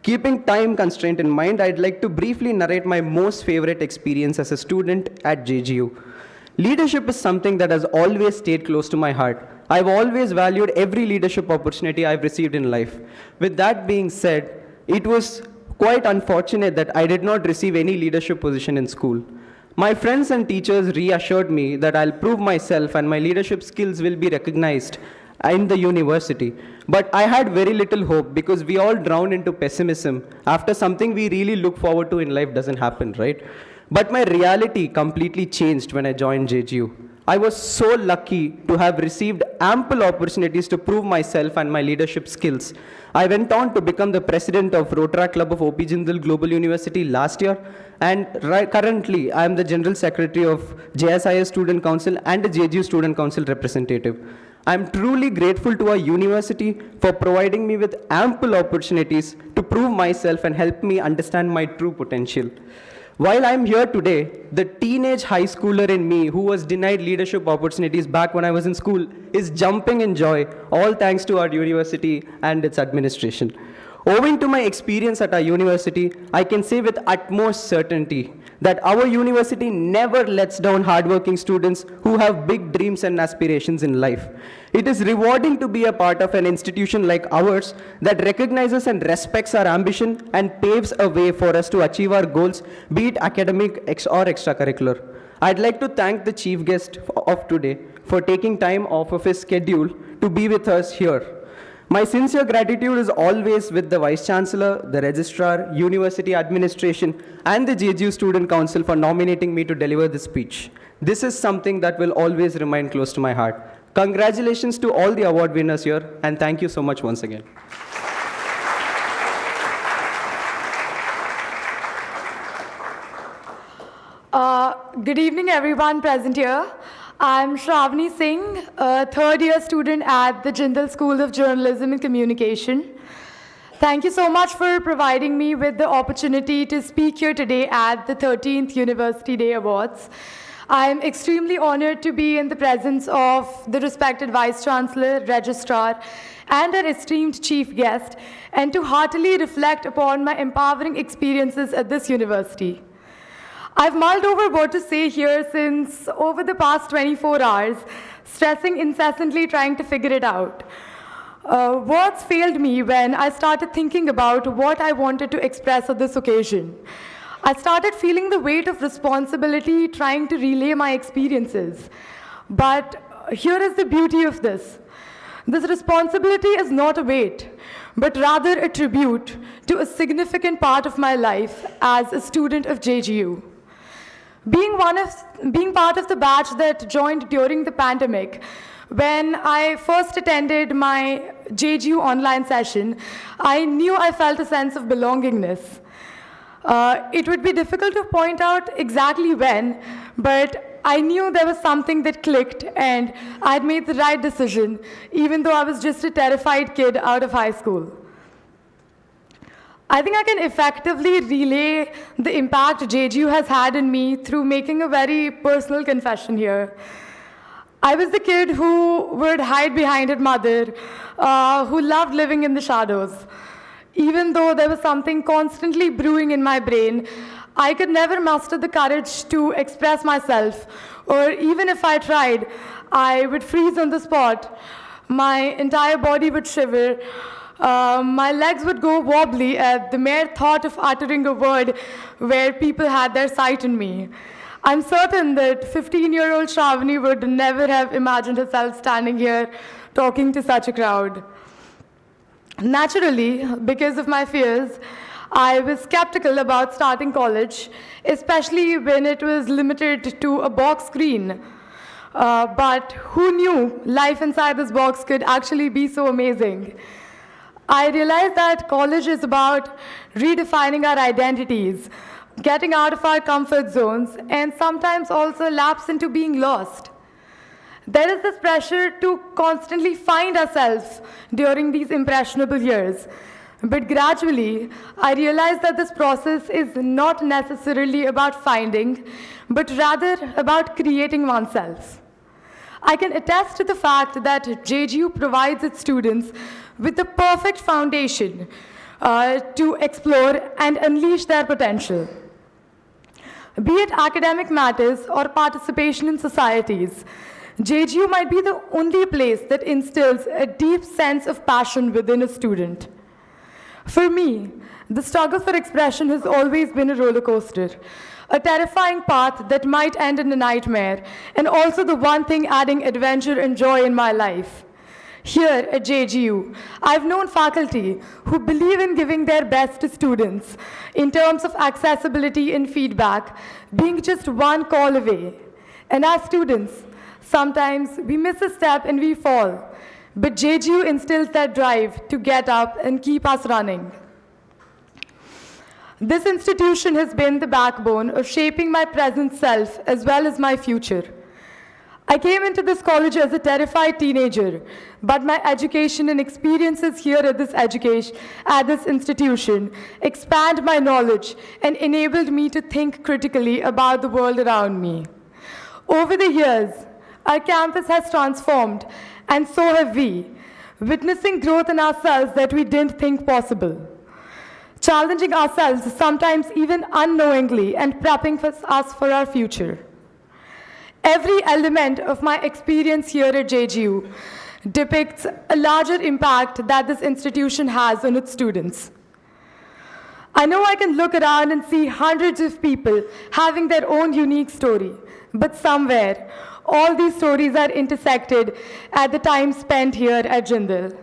keeping time constraint in mind, I'd like to briefly narrate my most favorite experience as a student at JGU. Leadership is something that has always stayed close to my heart. I've always valued every leadership opportunity I've received in life. With that being said, it was quite unfortunate that I did not receive any leadership position in school. My friends and teachers reassured me that I'll prove myself and my leadership skills will be recognized in the university. But I had very little hope because we all drown into pessimism after something we really look forward to in life doesn't happen, right? But my reality completely changed when I joined JGU. I was so lucky to have received ample opportunities to prove myself and my leadership skills. I went on to become the president of Rotary Club of OP Jindal Global University last year, and currently I am the general secretary of JSIS Student Council and the JGU Student Council representative. I am truly grateful to our university for providing me with ample opportunities to prove myself and help me understand my true potential. While I'm here today, the teenage high schooler in me who was denied leadership opportunities back when I was in school is jumping in joy, all thanks to our university and its administration. Owing to my experience at our university, I can say with utmost certainty that our university never lets down hardworking students who have big dreams and aspirations in life. It is rewarding to be a part of an institution like ours that recognizes and respects our ambition and paves a way for us to achieve our goals, be it academic or extracurricular. I'd like to thank the chief guest of today for taking time off of his schedule to be with us here. My sincere gratitude is always with the Vice Chancellor, the Registrar, University Administration, and the JGU Student Council for nominating me to deliver this speech. This is something that will always remain close to my heart. Congratulations to all the award winners here, and thank you so much once again. Good evening, everyone present here. I'm Shravani Singh, a third-year student at the Jindal School of Journalism and Communication. Thank you so much for providing me with the opportunity to speak here today at the 13th University Day Awards. I'm extremely honored to be in the presence of the respected Vice Chancellor, Registrar, and our esteemed chief guest, and to heartily reflect upon my empowering experiences at this university. I've mulled over what to say here since over the past 24 hours, stressing incessantly trying to figure it out. Words failed me when I started thinking about what I wanted to express on this occasion. I started feeling the weight of responsibility trying to relay my experiences. But here is the beauty of this. This responsibility is not a weight, but rather a tribute to a significant part of my life as a student of JGU. Being part of the batch that joined during the pandemic, when I first attended my JGU online session, I knew I felt a sense of belongingness. It would be difficult to point out exactly when, but I knew there was something that clicked and I'd made the right decision, even though I was just a terrified kid out of high school. I think I can effectively relay the impact JGU has had on me through making a very personal confession here. I was the kid who would hide behind her mother, who loved living in the shadows. Even though there was something constantly brewing in my brain, I could never muster the courage to express myself, or even if I tried, I would freeze on the spot. My entire body would shiver. My legs would go wobbly at the mere thought of uttering a word where people had their sight on me. I'm certain that 15-year-old Shravani would never have imagined herself standing here talking to such a crowd. Naturally, because of my fears, I was skeptical about starting college, especially when it was limited to a box screen. But who knew life inside this box could actually be so amazing? I realized that college is about redefining our identities, getting out of our comfort zones, and sometimes also lapse into being lost. There is this pressure to constantly find ourselves during these impressionable years. But gradually, I realized that this process is not necessarily about finding, but rather about creating oneself. I can attest to the fact that JGU provides its students with the perfect foundation to explore and unleash their potential. Be it academic matters or participation in societies, JGU might be the only place that instills a deep sense of passion within a student. For me, the struggle for expression has always been a roller coaster, a terrifying path that might end in a nightmare, and also the one thing adding adventure and joy in my life. Here at JGU, I've known faculty who believe in giving their best to students in terms of accessibility and feedback, being just one call away. And as students, Sometimes we miss a step and we fall, but JGU instills that drive to get up and keep us running. This institution has been the backbone of shaping my present self as well as my future. I came into this college as a terrified teenager, but my education and experiences here at this institution expand my knowledge and enabled me to think critically about the world around me. Over the years, our campus has transformed, and so have we, witnessing growth in ourselves that we didn't think possible, challenging ourselves sometimes even unknowingly and prepping us for our future. Every element of my experience here at JGU depicts a larger impact that this institution has on its students. I know I can look around and see hundreds of people having their own unique story, but somewhere, all these stories are intersected at the time spent here at Jindal.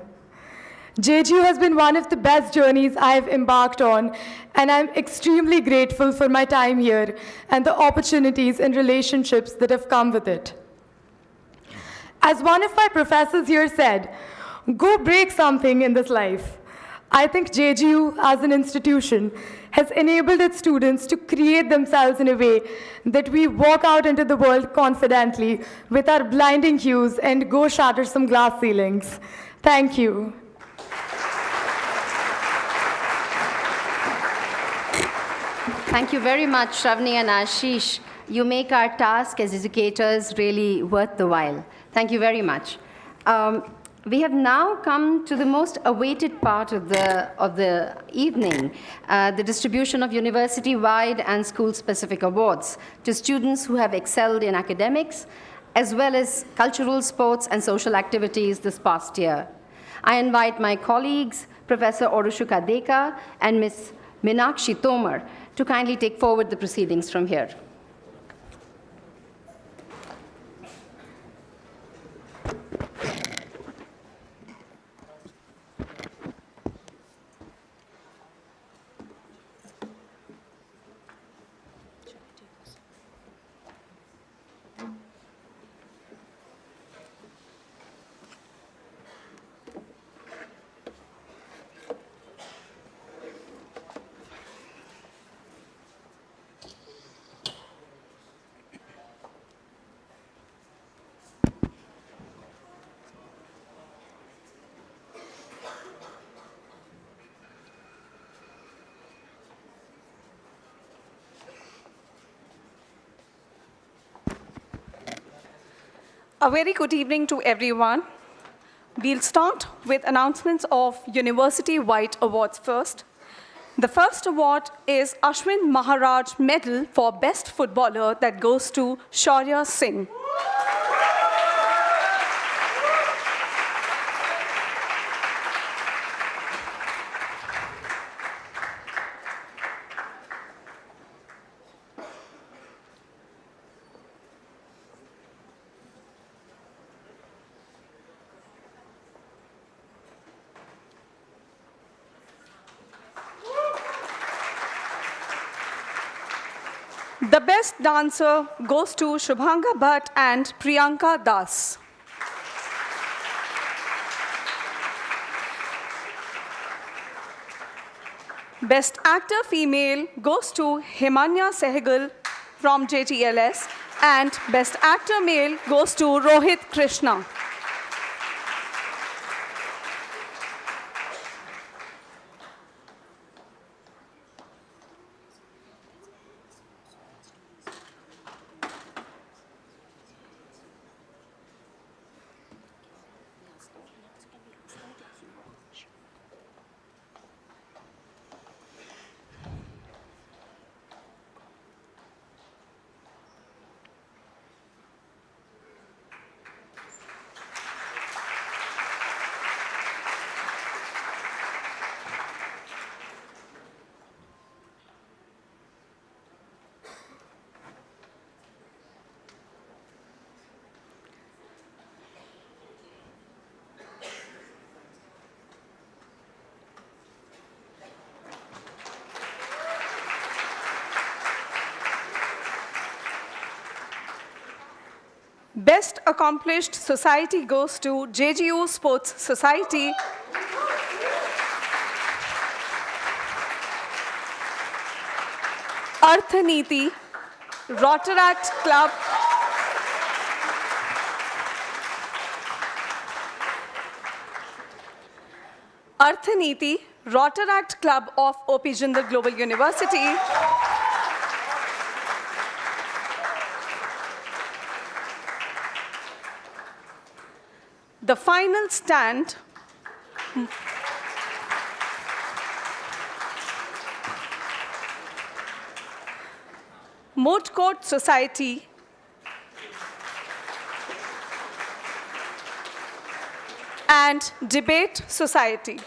JGU has been one of the best journeys I have embarked on, and I'm extremely grateful for my time here and the opportunities and relationships that have come with it. As one of my professors here said, go break something in this life. I think JGU as an institution has enabled its students to create themselves in a way that we walk out into the world confidently with our blinding hues and go shatter some glass ceilings. Thank you. Thank you very much, Shravani and Ashish. You make our task as educators really worth the while. Thank you very much. We have now come to the most awaited part of the evening, the distribution of university-wide and school-specific awards to students who have excelled in academics, as well as cultural, sports, and social activities this past year. I invite my colleagues, Professor Orushuka Deka and Ms. Minakshi Tomar, to kindly take forward the proceedings from here. A very good evening to everyone. We'll start with announcements of university-wide awards first. The first award is Ashwin Maharaj Medal for Best Footballer that goes to Shaurya Singh. The best dancer goes to Shubhanga Bhatt and Priyanka Das. Best actor female goes to Himanya Sehgal from JTLS, and best actor male goes to Rohit Krishna. Best Accomplished Society goes to JGU Sports Society. Arthaniti, Rotaract Club. Arthaniti, Rotaract Club of OP Jindal Global University. The final stand Moot Court Society, and Debate Society.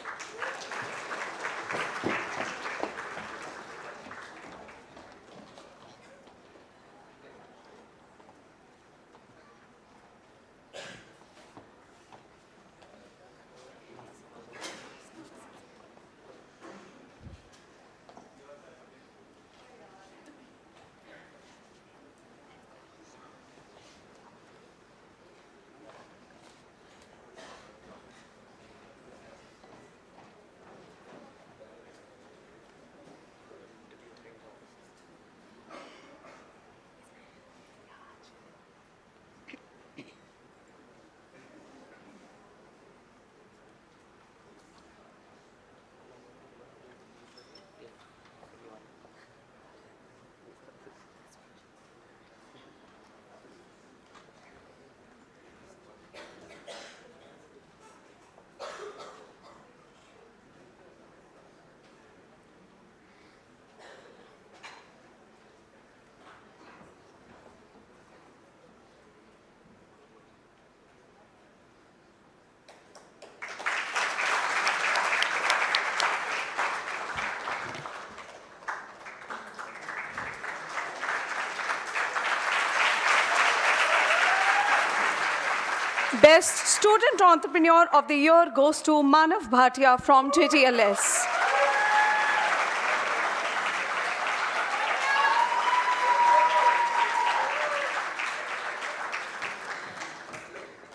Best Student Entrepreneur of the Year goes to Manav Bhatia from JGLS.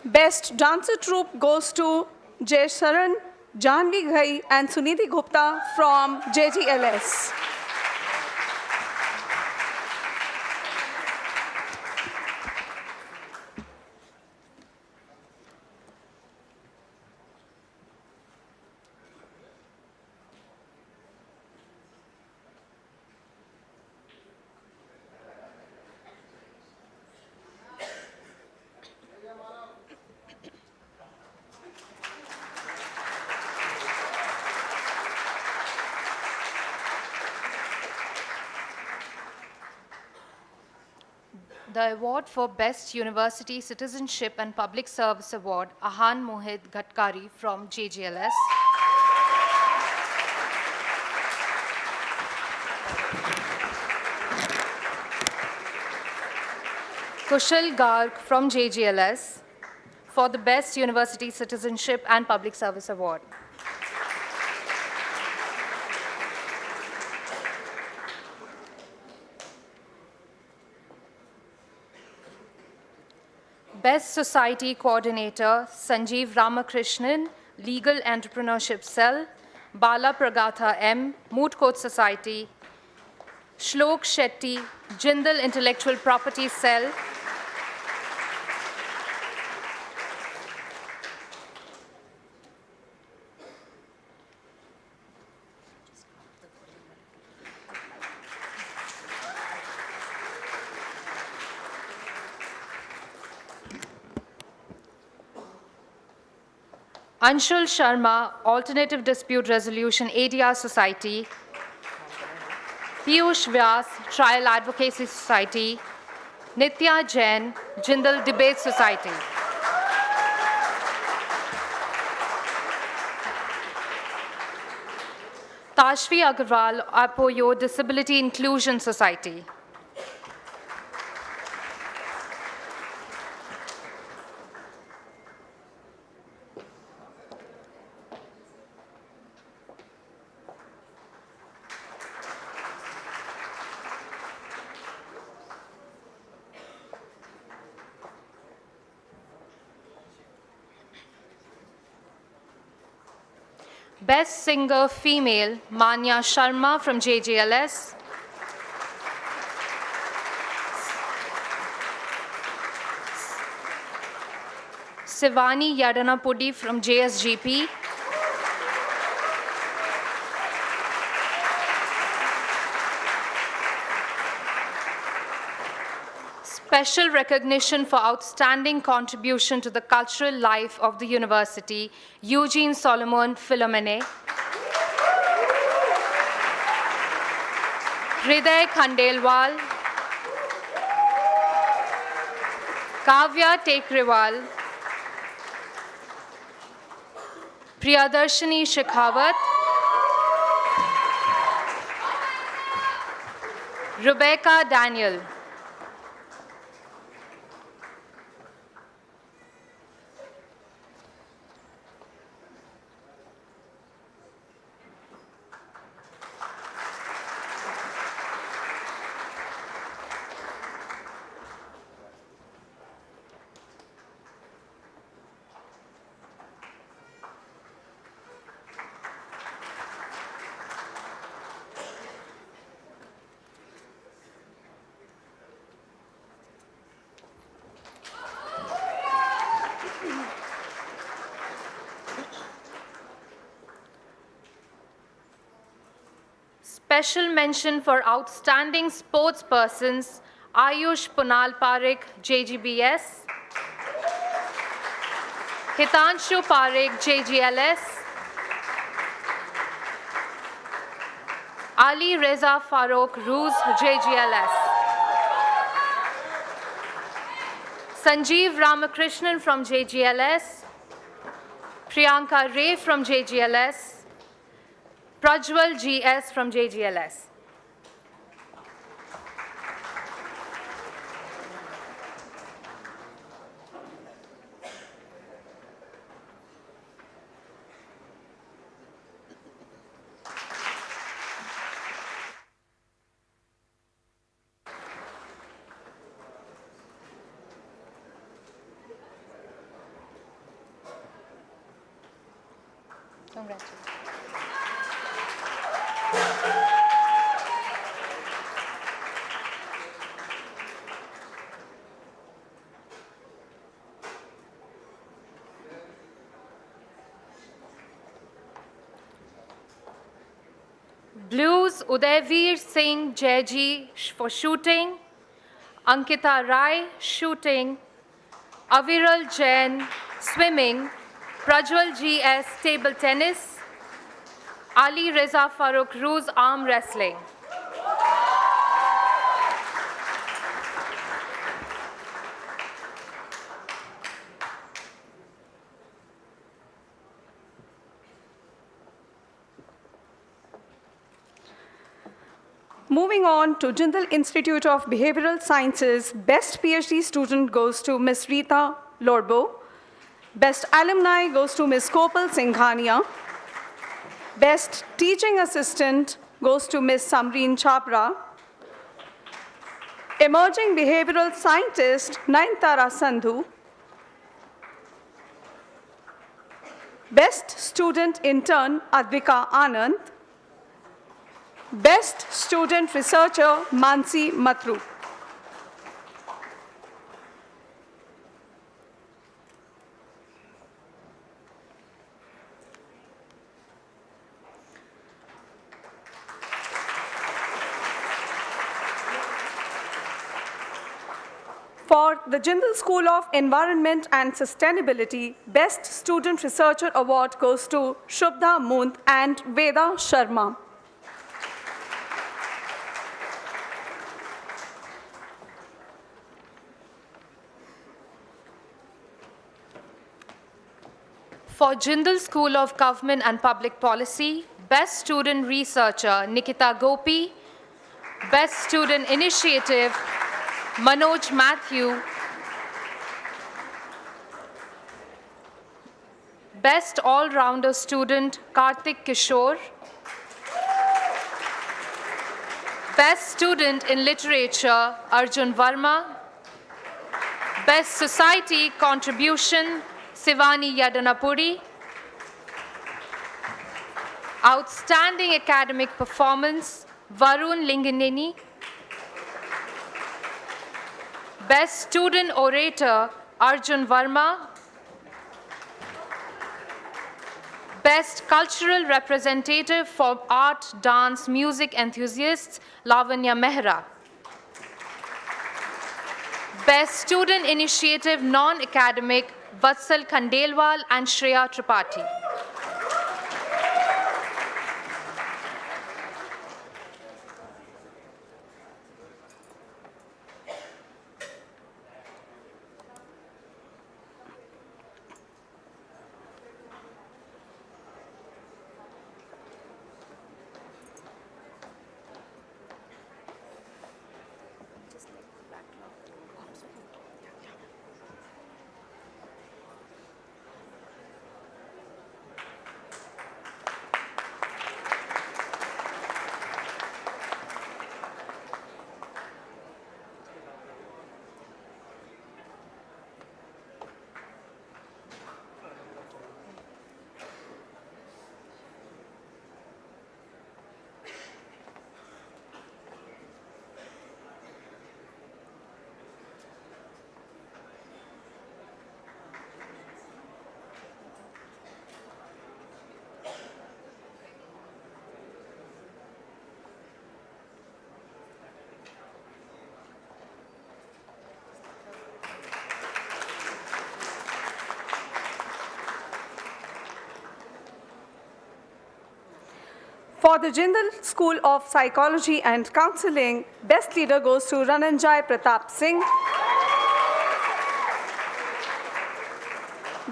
Best Dancer Troupe goes to Jay Saran, Janvi Ghai and Sunidhi Gupta from JGLS. The award for Best University Citizenship and Public Service Award, Ahan Mohit Ghatkari from JGLS. Kushal Garg from JGLS for the Best University Citizenship and Public Service Award. Best Society Coordinator, Sanjeev Ramakrishnan, Legal Entrepreneurship Cell, Bala Pragatha M, Moot Court Society, Shlok Shetty, Jindal Intellectual Property Cell, Anshul Sharma, Alternative Dispute Resolution, ADR Society, Piyush Vyas, Trial Advocacy Society, Nitya Jain, Jindal Debate Society. Tashvi Agarwal, Apoyo Disability Inclusion Society. Best Singer Female, Manya Sharma from JGLS. Sivani Yadanapudi from JSGP. Special recognition for outstanding contribution to the cultural life of the university, Eugene Solomon Philomene. Hriday Khandelwal. Kavya Tekriwal. Priyadarshini Shekhawat. Rebecca Daniel. Special mention for outstanding sports persons, Ayush Punal Parekh, JGBS. Hitanshu Parekh, JGLS. Ali Reza Farooq, Ruz, JGLS. Sanjeev Ramakrishnan from JGLS. Priyanka Ray from JGLS. Prajwal GS from JGLS. Congratulations. Blues, Udayveer Singh Jaiji for shooting, Ankita Rai, shooting, Aviral Jain, swimming, Prajwal GS, table tennis, Ali Reza Farooq Ruz, arm wrestling. Moving on to Jindal Institute of Behavioral Sciences, Best PhD student goes to Ms. Rita Lorbo. Best alumni goes to Ms. Kopal Singhania. Best teaching assistant goes to Ms. Samreen Chapra. Emerging behavioral scientist Naintara Sandhu. Best student intern Advika Anand. Best student researcher Mansi Matru. For the Jindal School of Environment and Sustainability, Best Student Researcher Award goes to Shubha Mund and Veda Sharma. For Jindal School of Government and Public Policy, Best Student Researcher Nikita Gopi, Best Student Initiative Manoj Matthew, Best All-Rounder Student Karthik Kishore, Best Student in Literature Arjun Verma, Best Society Contribution Sivani Yadanapudi, Outstanding academic performance, Varun Linganeni. Best Student Orator, Arjun Varma. Best Cultural Representative for Art, Dance, Music enthusiasts, Lavanya Mehra. Best Student Initiative Non-Academic, Vatsal Khandelwal and Shreya Tripathi. For the Jindal School of Psychology and Counseling, Best Leader goes to Rananjay Pratap Singh.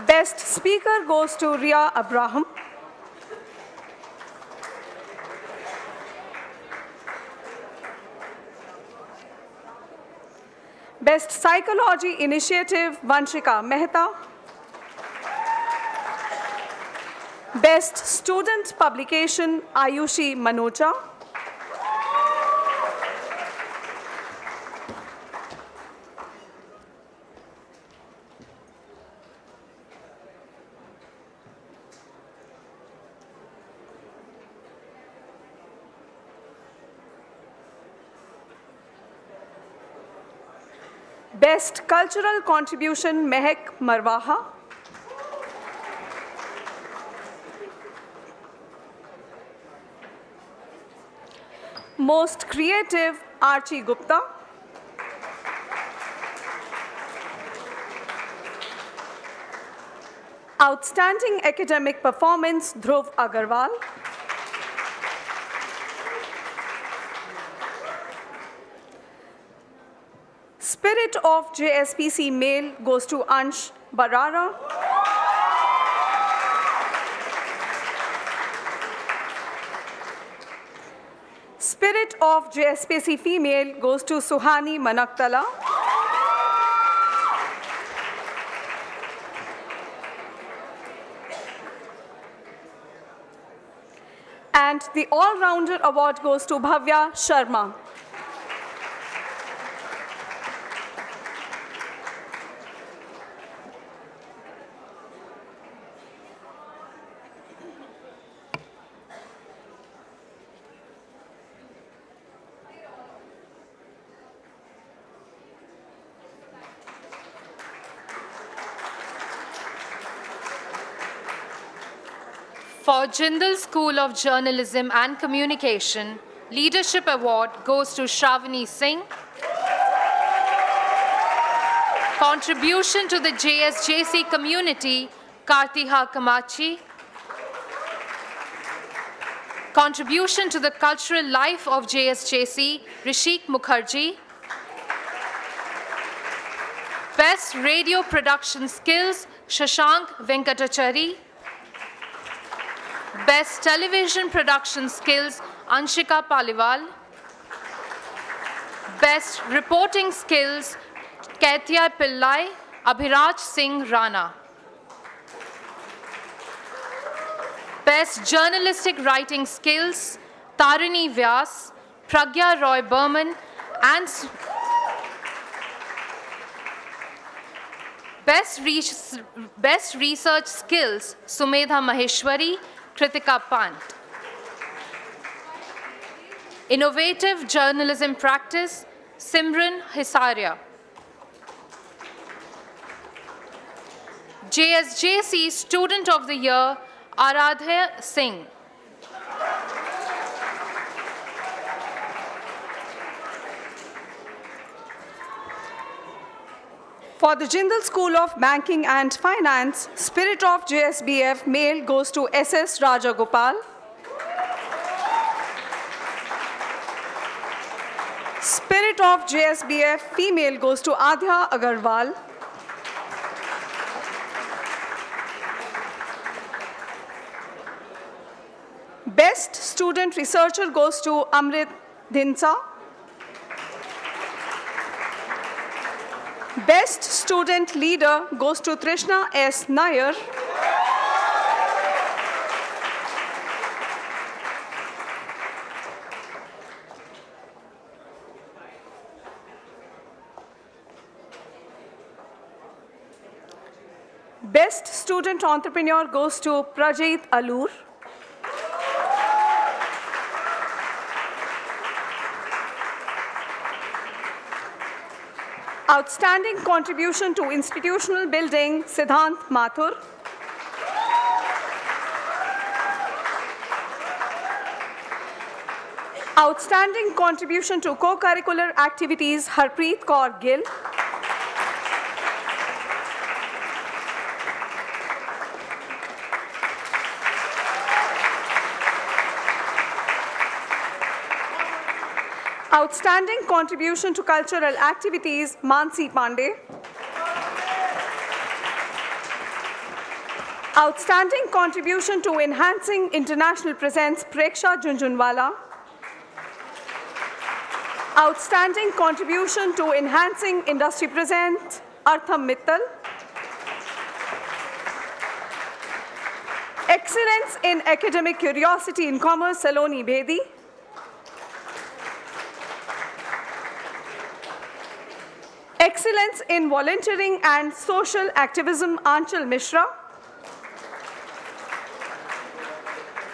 Best Speaker goes to Ria Abraham. Best Psychology Initiative, Vanshika Mehta. Best Student Publication, Ayushi Manocha. Best Cultural Contribution, Mehak Marwaha. Most Creative, Archie Gupta. Outstanding Academic Performance, Dhruv Agarwal. Spirit of JSPC Male goes to Ansh Barara. Spirit of JSPC Female goes to Suhani Manaktala. And the All-Rounder Award goes to Bhavya Sharma. For Jindal School of Journalism and Communication, Leadership Award goes to Shravani Singh. Contribution to the JSJC community, Kartiha Kamachi. Contribution to the cultural life of JSJC, Rishik Mukherjee. Best Radio Production Skills, Shashank Venkatachari. Best Television Production Skills, Anshika Paliwal. Best Reporting Skills, Kaitya Pillai, Abhiraj Singh Rana. Best Journalistic Writing Skills, Tarini Vyas, Pragya Roy Burman, and Best Research Skills, Sumedha Maheshwari, Kritika Pant. Innovative Journalism Practice, Simran Hisaria. JSJC Student of the Year, Aradhya Singh. For the Jindal School of Banking and Finance, Spirit of JSBF male goes to SS Rajagopal. Spirit of JSBF female goes to Adhya Agarwal. Best Student Researcher goes to Amrit Dhinsa. Best Student Leader goes to Trishna S. Nair. Best Student Entrepreneur goes to Prajit Alur. Outstanding contribution to institutional building, Siddhant Mathur. Outstanding contribution to co-curricular activities, Harpreet Kaur Gill. Outstanding contribution to cultural activities, Mansi Pandey. Outstanding contribution to enhancing international presence, Preksha Junjunwala. Outstanding contribution to enhancing industry presence, Artham Mittal. Excellence in academic curiosity in commerce, Saloni Bedi. Excellence in volunteering and social activism, Anchal Mishra.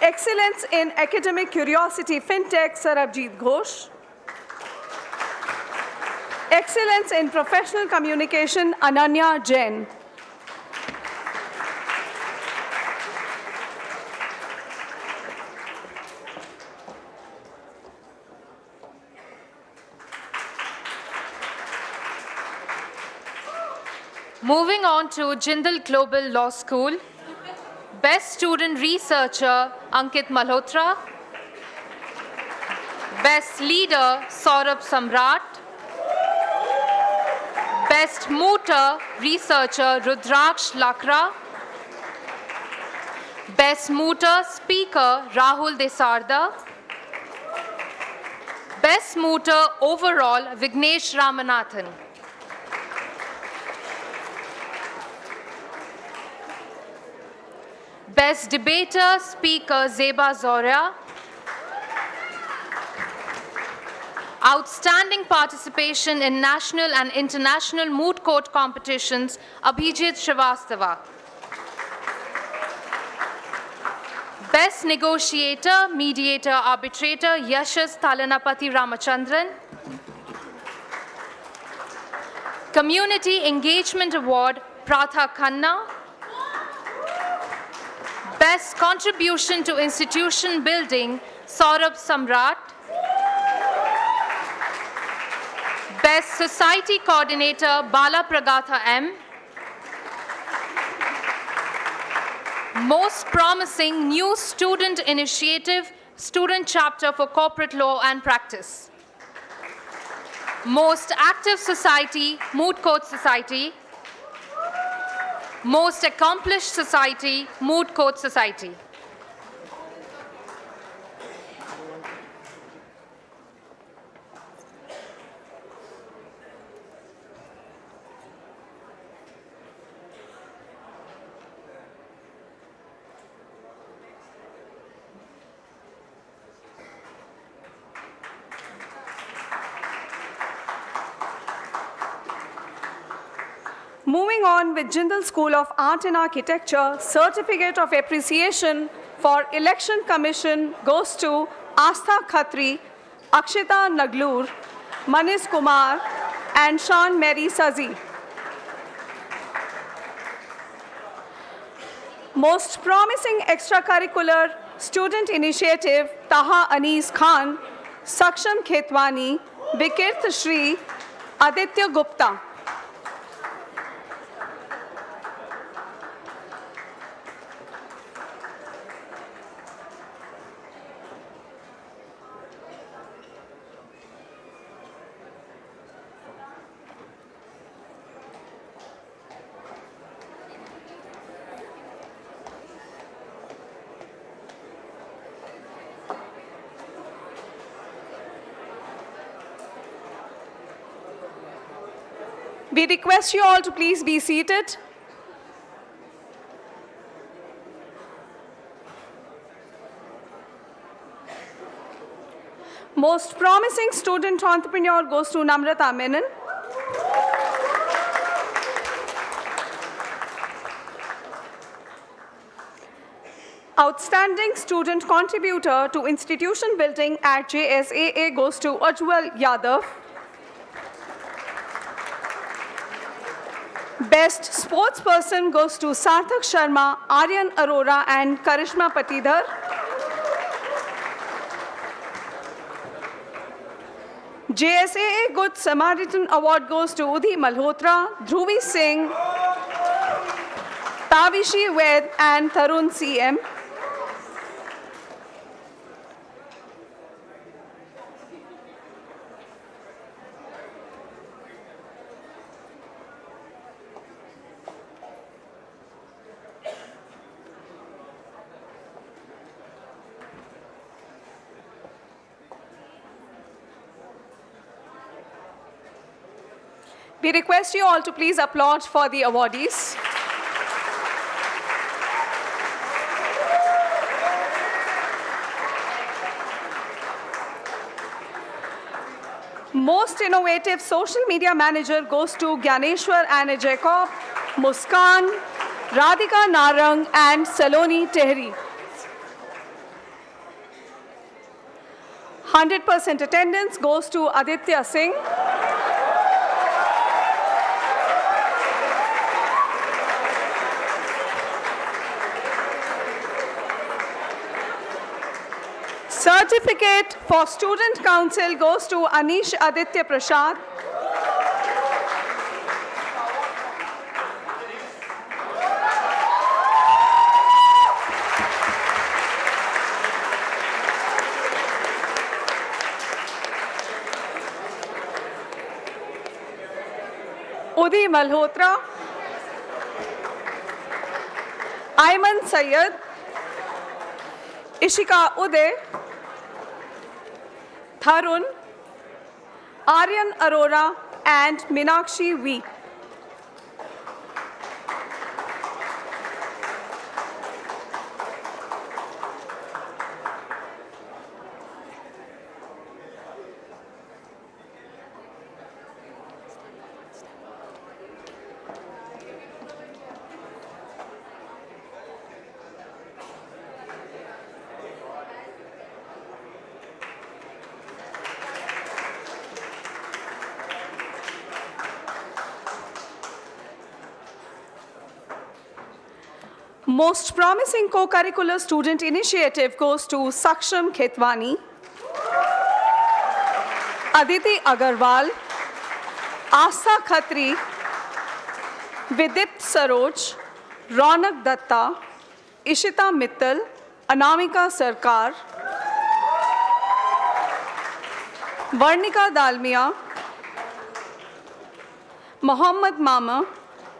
Excellence in academic curiosity, FinTech, Sarabjit Ghosh. Excellence in professional communication, Ananya Jain. Moving on to Jindal Global Law School. Best Student Researcher, Ankit Malhotra. Best Leader, Saurabh Samrat. Best Mooter Researcher, Rudraksh Lakra. Best Mooter Speaker, Rahul Desarda. Best Mooter Overall, Vignesh Ramanathan. Best Debater, Speaker Zeba Zoria. Outstanding participation in national and international moot court competitions, Abhijit Srivastava. Best Negotiator, Mediator, Arbitrator, Yashas Talanapati Ramachandran. Community Engagement Award, Pratha Khanna. Best Contribution to Institution Building, Saurabh Samrat. Best Society Coordinator, Bala Pragatha M. Most Promising New Student Initiative, Student Chapter for Corporate Law and Practice. Most Active Society, Moot Court Society. Most Accomplished Society, Moot Court Society. Moving on with Jindal School of Art and Architecture, Certificate of Appreciation for Election Commission goes to Astha Khatri, Akshita Naglur, Manish Kumar, and Sean Mary Sazi. Most promising extracurricular student initiative, Taha Anis Khan, Saksham Khetwani, Bikirth Shri, Aditya Gupta. We request you all to please be seated. Most promising student entrepreneur goes to Namrata Menon. Outstanding student contributor to institution building at JSAA goes to Ujjwal Yadav. Best sportsperson goes to Sarthak Sharma, Aryan Arora, and Karishma Patidhar. JSAA Good Samaritan Award goes to Udhi Malhotra, Dhruvi Singh, Tavishi Ved, and Tarun CM. We request you all to please applaud for the awardees. Most innovative social media manager goes to Gyaneshwar and Jacob, Muskan, Radhika Narang, and Saloni Tehri. 100% attendance goes to Aditya Singh. Certificate for Student Council goes to Anish Aditya Prasad. Udhi Malhotra, Ayman Sayyed, Ishika Uday, Tharun, Aryan Arora, and Minakshi V. Most promising co-curricular student initiative goes to Saksham Khetwani, Aditi Agarwal, Asa Khatri, Vidit Saroj, Ronak Datta, Ishita Mittal, Anamika Sarkar, Varnika Dalmia, Mohammad Mama,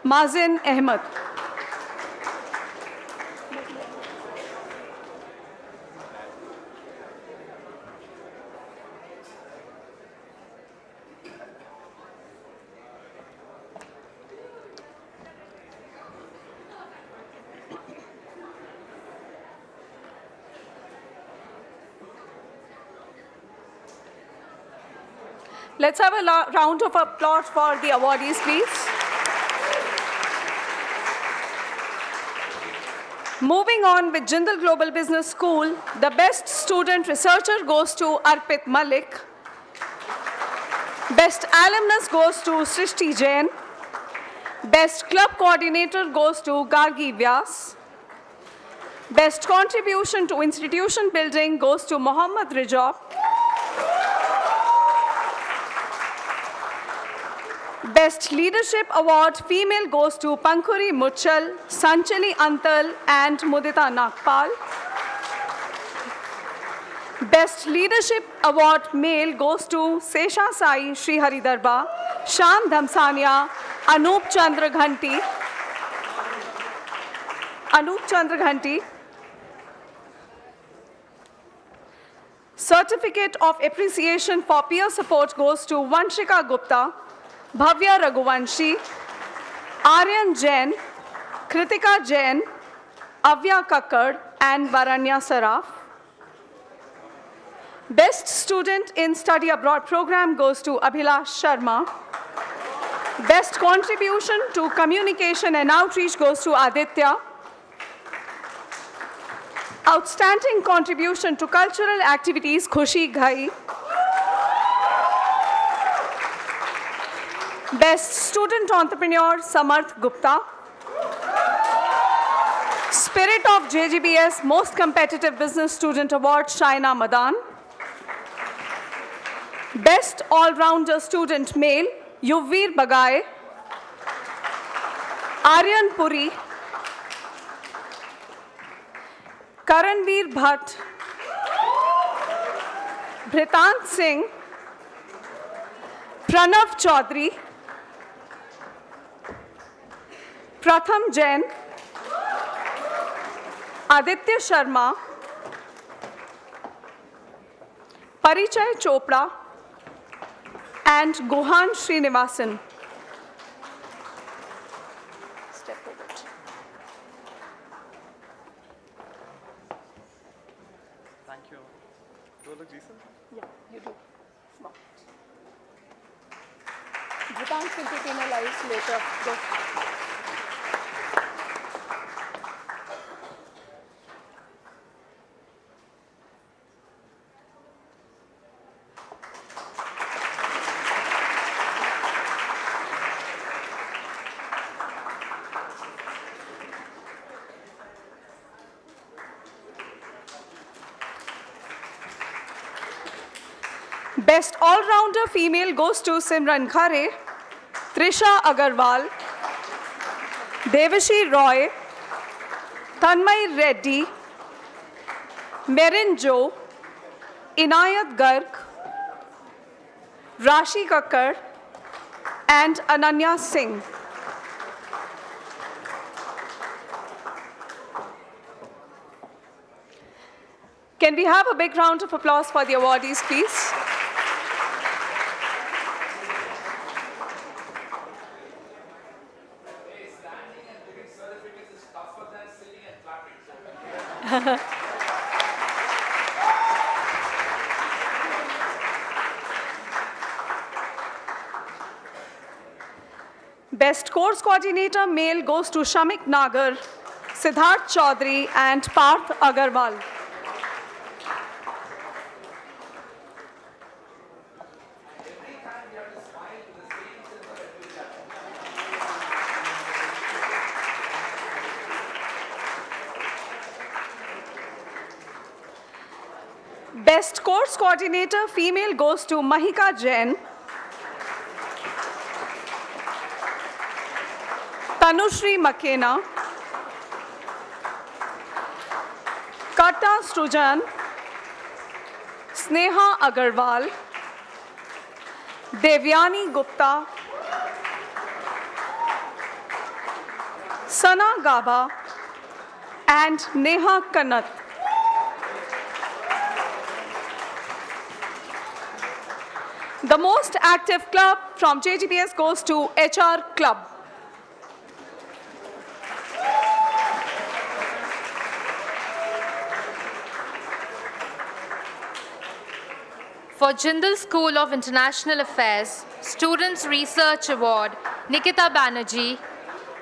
Mazin Ahmed. Let's have a round of applause for the awardees, please. Moving on with Jindal Global Business School, the best student researcher goes to Arpit Malik. Best alumnus goes to Srishti Jain. Best club coordinator goes to Gargi Vyas. Best contribution to institution building goes to Mohammad Rijab. Best Leadership Award female goes to Pankuri Muchal, Sanchali Antal and Mudita Nagpal. Best Leadership Award male goes to Sesha Sai Srihari Darba, Shyam Dhamsania, Anup Chandra Ghanti. Certificate of Appreciation for Peer Support goes to Vanshika Gupta, Bhavya Raghuvanshi, Aryan Jain, Kritika Jain, Avya Kakkad, and Varanya Saraf. Best Student in Study Abroad program goes to Abhilash Sharma. Best Contribution to Communication and Outreach goes to Aditya. Outstanding Contribution to Cultural Activities, Khushi Ghai. Best Student Entrepreneur, Samarth Gupta. Spirit of JGBS Most Competitive Business Student Award, Shaina Madan. Best All-Rounder Student Male, Yuvveer Bagai. Aryan Puri. Karanveer Bhatt. Britant Singh. Pranav Chaudhary. Pratham Jain. Aditya Sharma. Parichay Chopra. And Guhan Srinivasan. Step forward. Thank you. Do I look decent? Yeah, you do. Smart. Bhutan will be penalized later. Go. Best All-Rounder Female goes to Simran Khare, Trisha Agarwal, Devashi Roy, Tanmay Reddy, Merin Jo, Inayat Garg, Rashi Kakkar, and Ananya Singh. Can we have a big round of applause for the awardees, please? Best Course Coordinator Male goes to Shamik Nagar, Siddharth Chaudhary, and Parth Agarwal. Best Course Coordinator Female goes to Mahika Jain, Tanushri Makena, Kata Strujan, Sneha Agarwal, Devyani Gupta, Sana Gaba, and Neha Kanat. The most active club from JGBS goes to HR Club. For Jindal School of International Affairs, Students Research Award, Nikita Banerjee,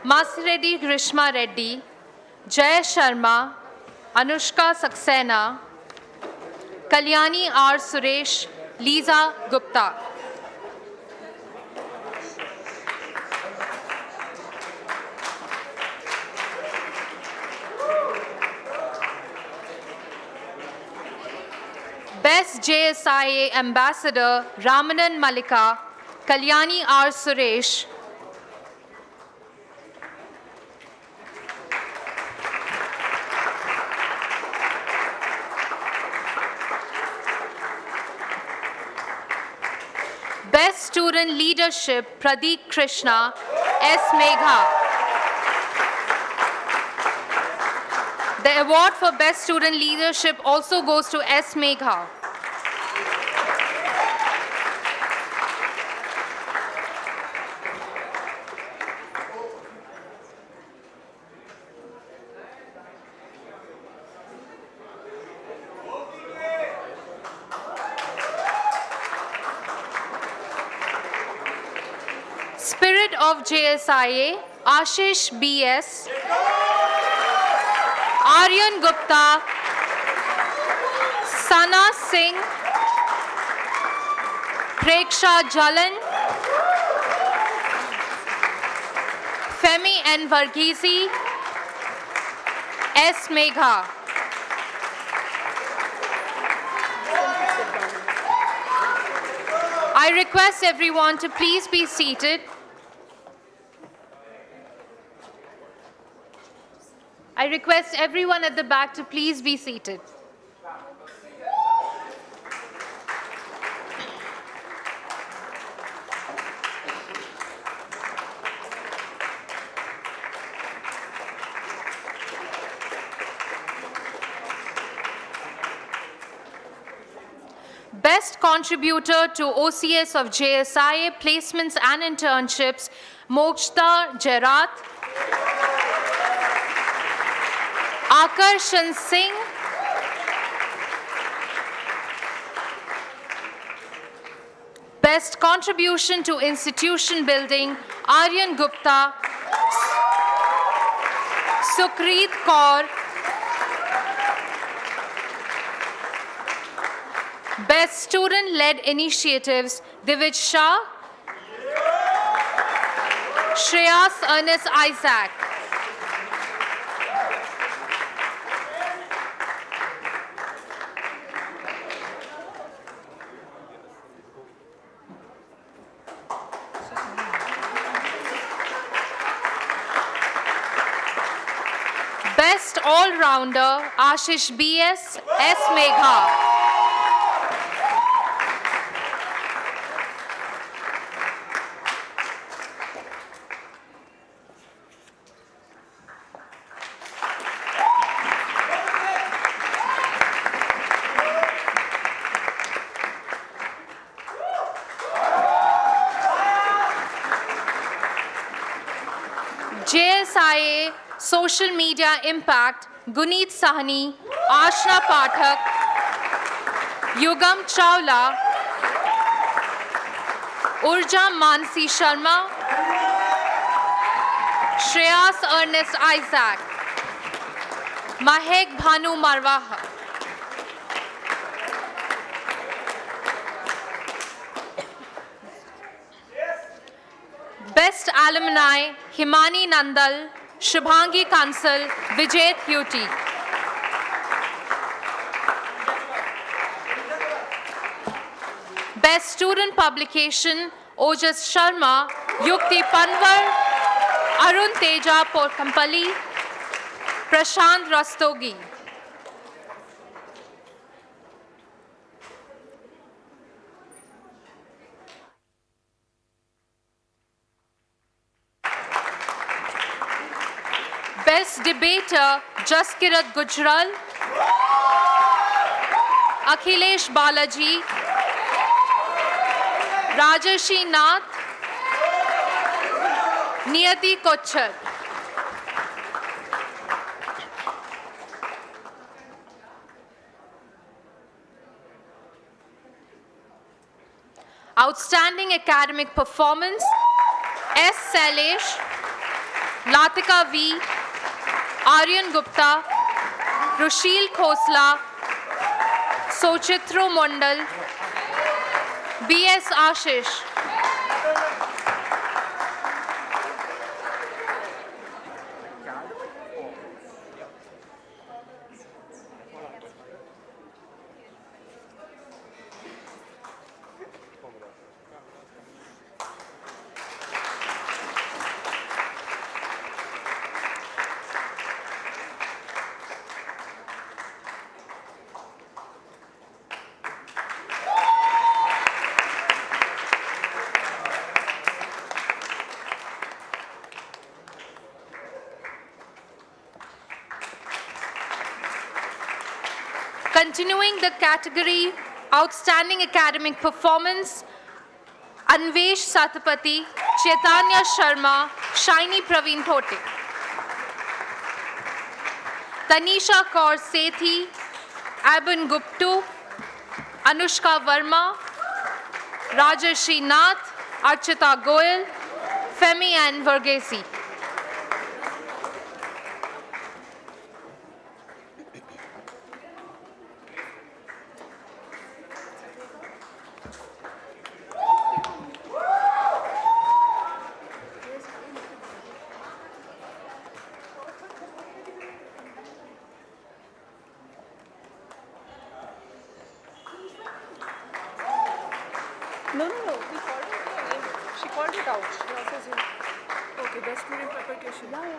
Masireddy Grishma Reddy, Jay Sharma, Anushka Saxena, Kalyani R. Suresh, Lisa Gupta. Best JSIA Ambassador, Ramanan Malika, Kalyani R. Suresh. Best Student Leadership, Pradeep Krishna, S. Megha. The award for Best Student Leadership also goes to S. Megha. Spirit of JSIA, Ashish B.S., Aryan Gupta, Sana Singh, Preksha Jalan, Femi N. Varghese, S. Megha. I request everyone to please be seated. I request everyone at the back to please be seated. Best Contributor to OCS of JSIA Placements and Internships, Mokshta Jairat, Akarshan Singh, Best Contribution to Institution Building, Aryan Gupta, Sukrit Kaur, Best Student-Led Initiatives, Divij Shah, Shreyas Ernest Isaac. Best All-Rounder, Ashish B.S., S. Megha. JSIA Social Media Impact, Guneet Sahni, Ashna Pathak, Yugam Chawla, Urja Mansi Sharma, Shreyas Ernest Isaac, Mahek Bhanu Marwaha. Best Alumni, Himani Nandal, Shubhangi Kansal, Vijay Yuti. Best Student Publication, Ojas Sharma, Yukti Panwar, Arun Teja Porkampally, Prashant Rastogi. Best Debater, Jaskirat Gujral, Akhilesh Balaji, Rajarshi Nath, Niyati Kochhar. Outstanding Academic Performance, S. Sailesh, Latika V, Aryan Gupta, Rushil Khosla, Sochitro Mondal, B.S. Ashish. Continuing the category Outstanding Academic Performance, Anvesh Satapathy, Chaitanya Sharma, Shiny Praveen Thote. Tanisha Kaur Sethi, Aban Guptu, Anushka Verma, Rajarshi Nath, Archita Goyal, Femi and Varghese. No, we called it. She called it out. She also said, okay, best student publication. Yeah.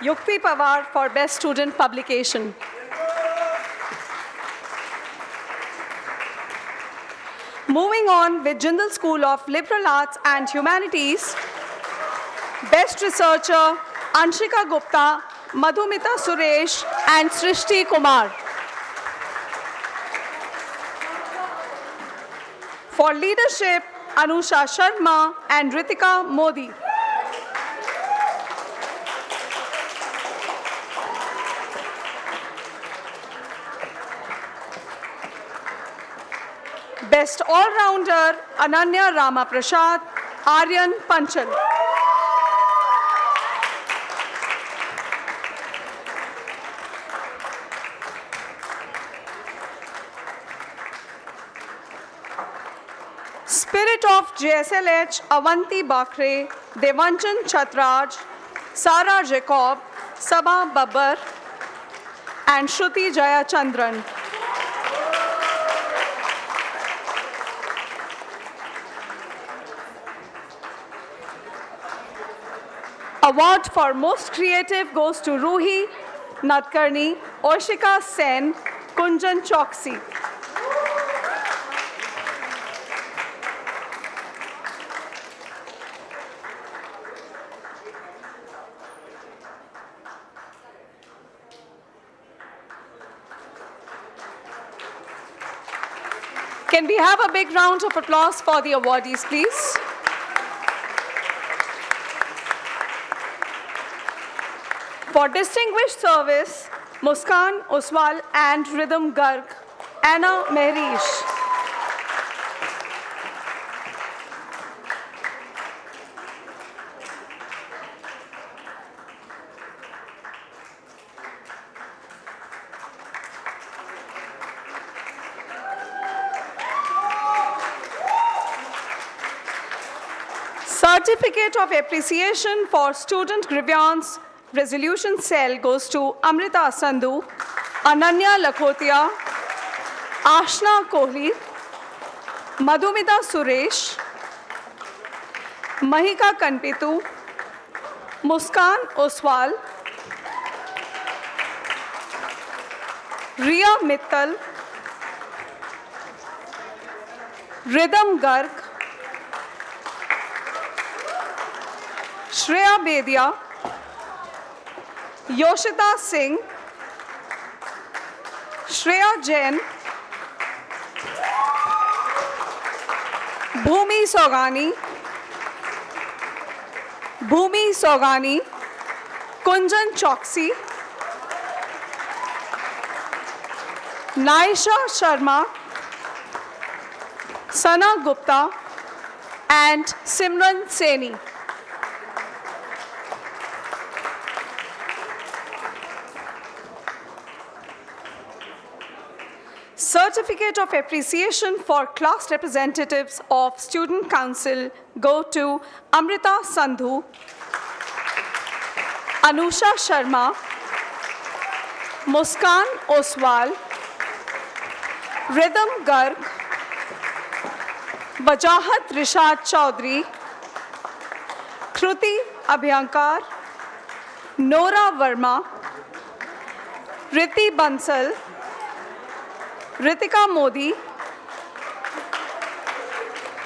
Yukti Pawar for Best Student Publication. Moving on with Jindal School of Liberal Arts and Humanities, Best Researcher Anshika Gupta, Madhumita Suresh and Srishti Kumar. For Leadership, Anusha Sharma and Ritika Modi. Best All-Rounder, Ananya Rama Prasad, Aryan Panchal. Spirit of JSLH, Avanti Bakre, Devanchan Chatraj, Sara Jacob, Sabha Babbar, and Shruti Jayachandran. Award for Most Creative goes to Ruhi Nadkarni, Oishika Sen, Kunjan Choksi. Can we have a big round of applause for the awardees, please? For distinguished service, Muskan Oswal and Rhythm Garg, Anna Mehrish. Certificate of Appreciation for Student Grievance Resolution Cell goes to Amrita Sandhu, Ananya Lakhotia, Ashna Kohli, Madhumita Suresh, Mahika Kanpitu, Muskan Oswal, Riya Mittal, Rhythm Garg, Shreya Bedia, Yoshita Singh, Shreya Jain, Bhumi Sogani, Bhumi Sogani, Kunjan Choksi, Naisha Sharma, Sana Gupta, and Simran Saini. Certificate of Appreciation for Class Representatives of Student Council go to Amrita Sandhu, Anusha Sharma, Muskan Oswal, Rhythm Garg, Bajahat Rishad Chaudhary, Kruti Abhyankar, Nora Verma, Riti Bansal, Ritika Modi,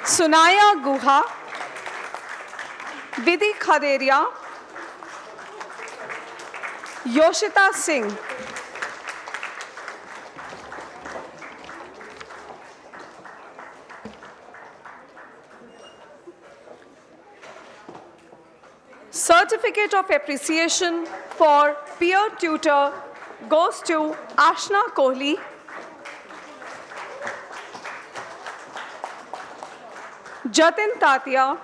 Sunaya Guha, Vidhi Khaderia, Yoshita Singh. Certificate of Appreciation for Peer Tutor goes to Ashna Kohli, Jatin Tatia,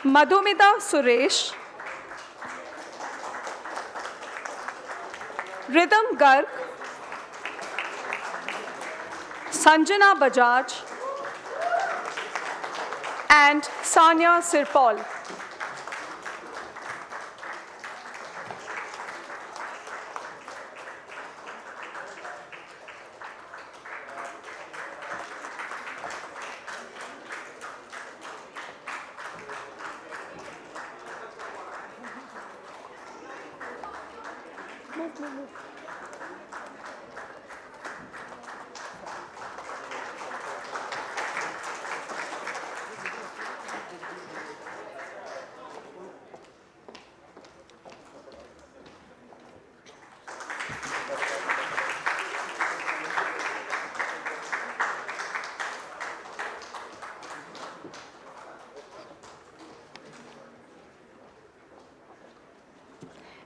Madhumita Suresh, Rhythm Garg, Sanjana Bajaj, and Sanya Sirpal.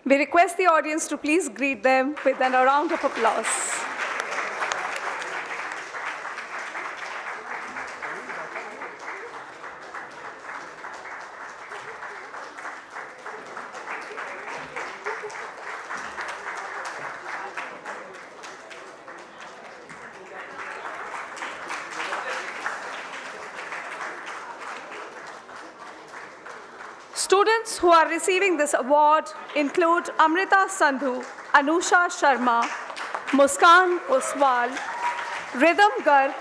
We request the audience to please greet them with a round of applause. Students who are receiving this award include Amrita Sandhu, Anusha Sharma, Muskan Oswal, Rhythm Garg,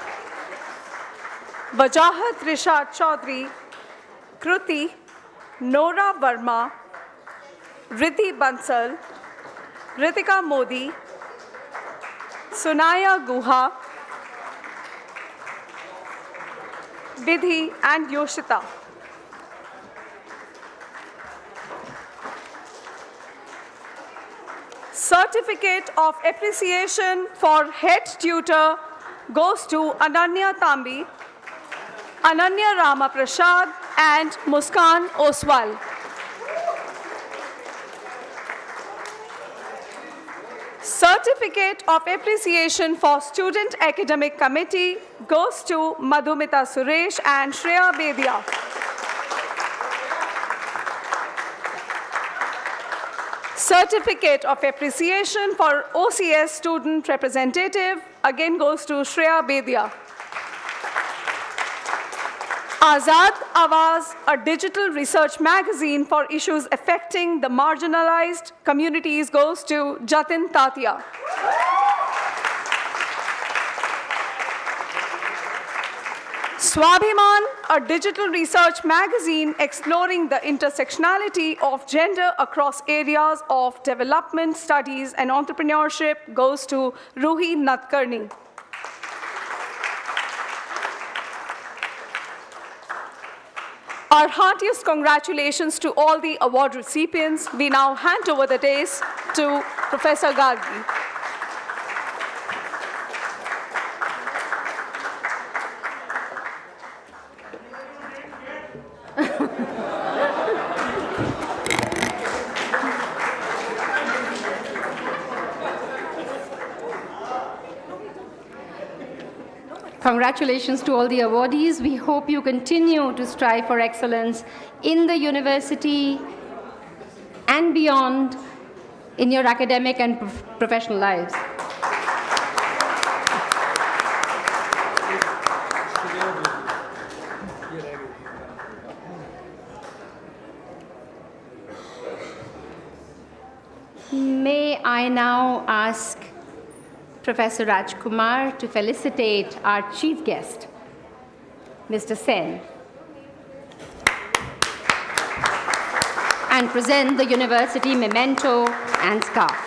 Bajahat Rishad Chaudhary, Kruti, Nora Verma, Riti Bansal, Ritika Modi, Sunaya Guha, Vidhi, and Yoshita. Certificate of Appreciation for Head Tutor goes to Ananya Tambi, Ananya Rama Prasad, and Muskan Oswal. Certificate of Appreciation for Student Academic Committee goes to Madhumita Suresh and Shreya Bedia. Certificate of Appreciation for OCS Student Representative again goes to Shreya Bedia. Azad Awaz, a digital research magazine for issues affecting the marginalized communities, goes to Jatin Tatia. Swabhiman, a digital research magazine exploring the intersectionality of gender across areas of development studies and entrepreneurship, goes to Ruhi Natkarni. Our heartiest congratulations to all the award recipients. We now hand over the dais to Professor Gargi. Congratulations to all the awardees. We hope you continue to strive for excellence in the university and beyond in your academic and professional lives. May I now ask Professor Rajkumar to felicitate our chief guest, Mr. Sen, and present the university memento and scarf.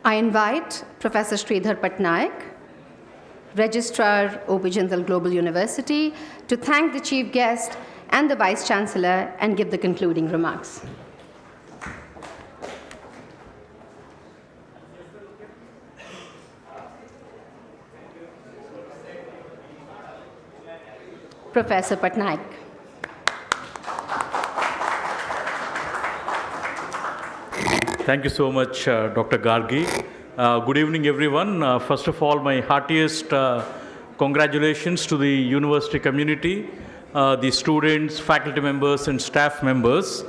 I invite Professor Sridhar Patnaik, Registrar, OP Jindal Global University, to thank the Chief Guest and the Vice Chancellor and give the concluding remarks. Professor Patnaik. Thank you so much, Dr. Gargi. Good evening, everyone. First of all, my heartiest congratulations to the university community, the students, faculty members, and staff members.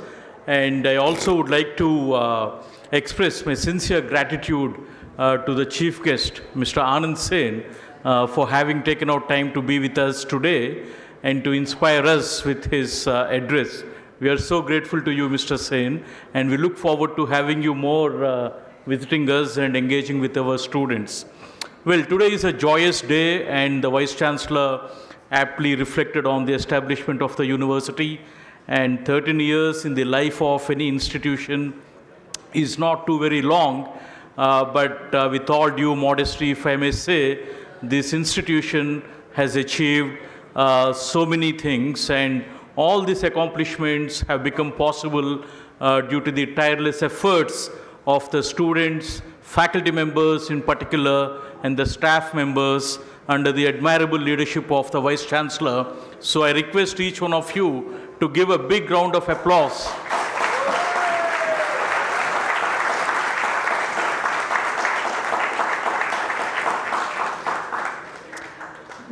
And I also would like to express my sincere gratitude to the chief guest, Mr. Anand Sen, for having taken out time to be with us today and to inspire us with his address. We are so grateful to you, Mr. Sen, and we look forward to having you more visiting us and engaging with our students. Well, today is a joyous day, and the Vice Chancellor aptly reflected on the establishment of the university, and 13 years in the life of any institution is not too very long, but with all due modesty, if I may say, this institution has achieved so many things, and all these accomplishments have become possible due to the tireless efforts of the students, faculty members in particular, and the staff members under the admirable leadership of the Vice Chancellor. So I request each one of you to give a big round of applause.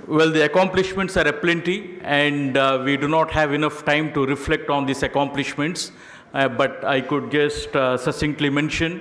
Well, the accomplishments are aplenty, and we do not have enough time to reflect on these accomplishments. But I could just succinctly mention,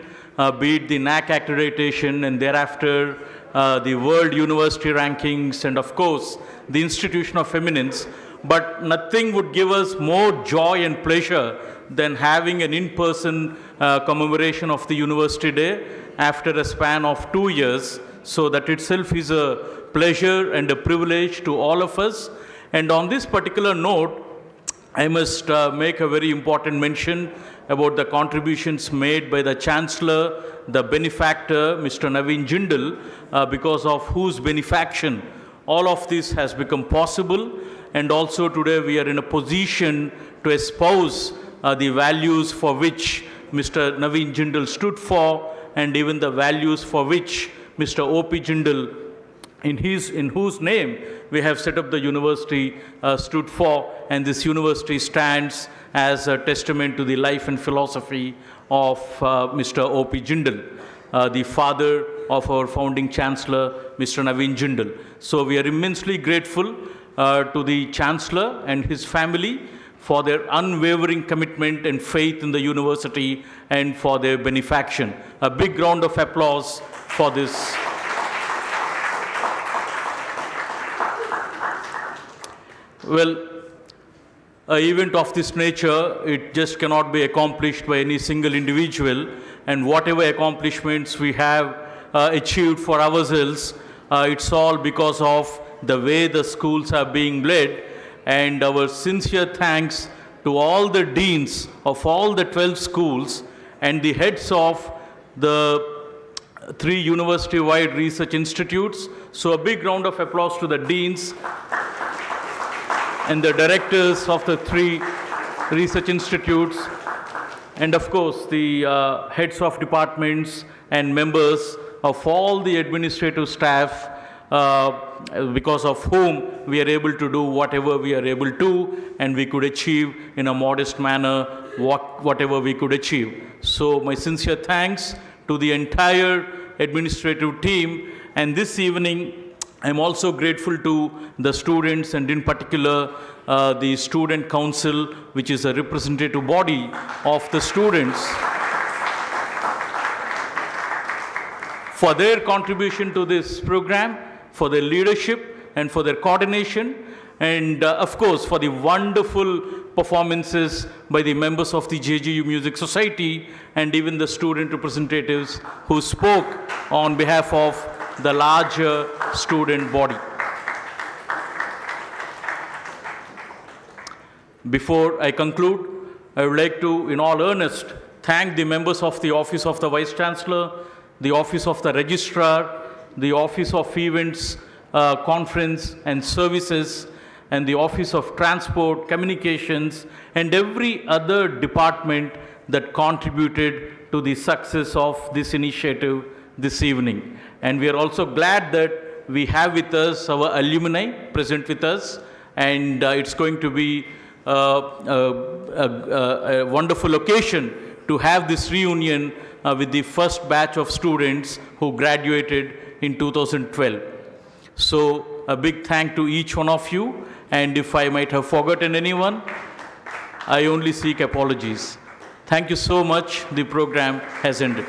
be it the NAC accreditation and thereafter the World University Rankings, and of course, the Institution of Eminence. But nothing would give us more joy and pleasure than having an in-person commemoration of the University Day after a span of 2 years. So that itself is a pleasure and a privilege to all of us. And on this particular note, I must make a very important mention about the contributions made by the Chancellor, the benefactor, Mr. Naveen Jindal, because of whose benefaction all of this has become possible. And also today we are in a position to espouse the values for which Mr. Naveen Jindal stood for, and even the values for which Mr. O.P. Jindal, in whose name we have set up the university, stood for. And this university stands as a testament to the life and philosophy of Mr. O.P. Jindal, the father of our founding chancellor, Mr. Naveen Jindal. So we are immensely grateful to the chancellor and his family for their unwavering commitment and faith in the university and for their benefaction. A big round of applause for this. Well, an event of this nature, it just cannot be accomplished by any single individual, and whatever accomplishments we have achieved for ourselves, it's all because of the way the schools are being led. And our sincere thanks to all the deans of all the 12 schools and the heads of the 3 university-wide research institutes. So a big round of applause to the deans and the directors of the 3 research institutes, and of course the heads of departments and members of all the administrative staff, because of whom we are able to do whatever we are able to, and we could achieve in a modest manner whatever we could achieve. So my sincere thanks to the entire administrative team, and this evening I'm also grateful to the students, and in particular the Student Council, which is a representative body of the students, for their contribution to this program, for their leadership and for their coordination, and of course for the wonderful performances by the members of the JGU Music Society and even the student representatives who spoke on behalf of the larger student body. Before I conclude, I would like to, in all earnest, thank the members of the Office of the Vice Chancellor, the Office of the Registrar, the Office of Events, Conference and Services, and the Office of Transport, Communications, and every other department that contributed to the success of this initiative this evening. And we are also glad that we have with us our alumni present with us, and it's going to be a wonderful occasion to have this reunion with the first batch of students who graduated in 2012. So a big thank to each one of you, and if I might have forgotten anyone, I only seek apologies. Thank you so much. The program has ended.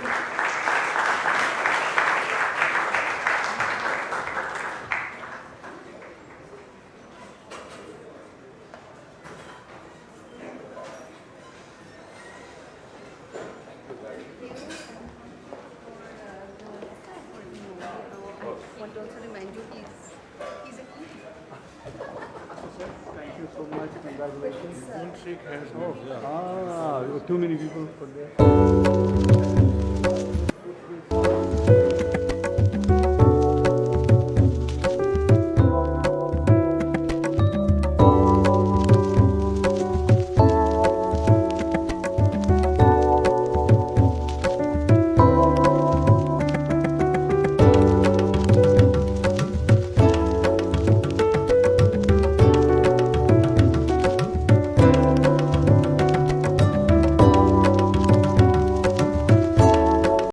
Too many people for that.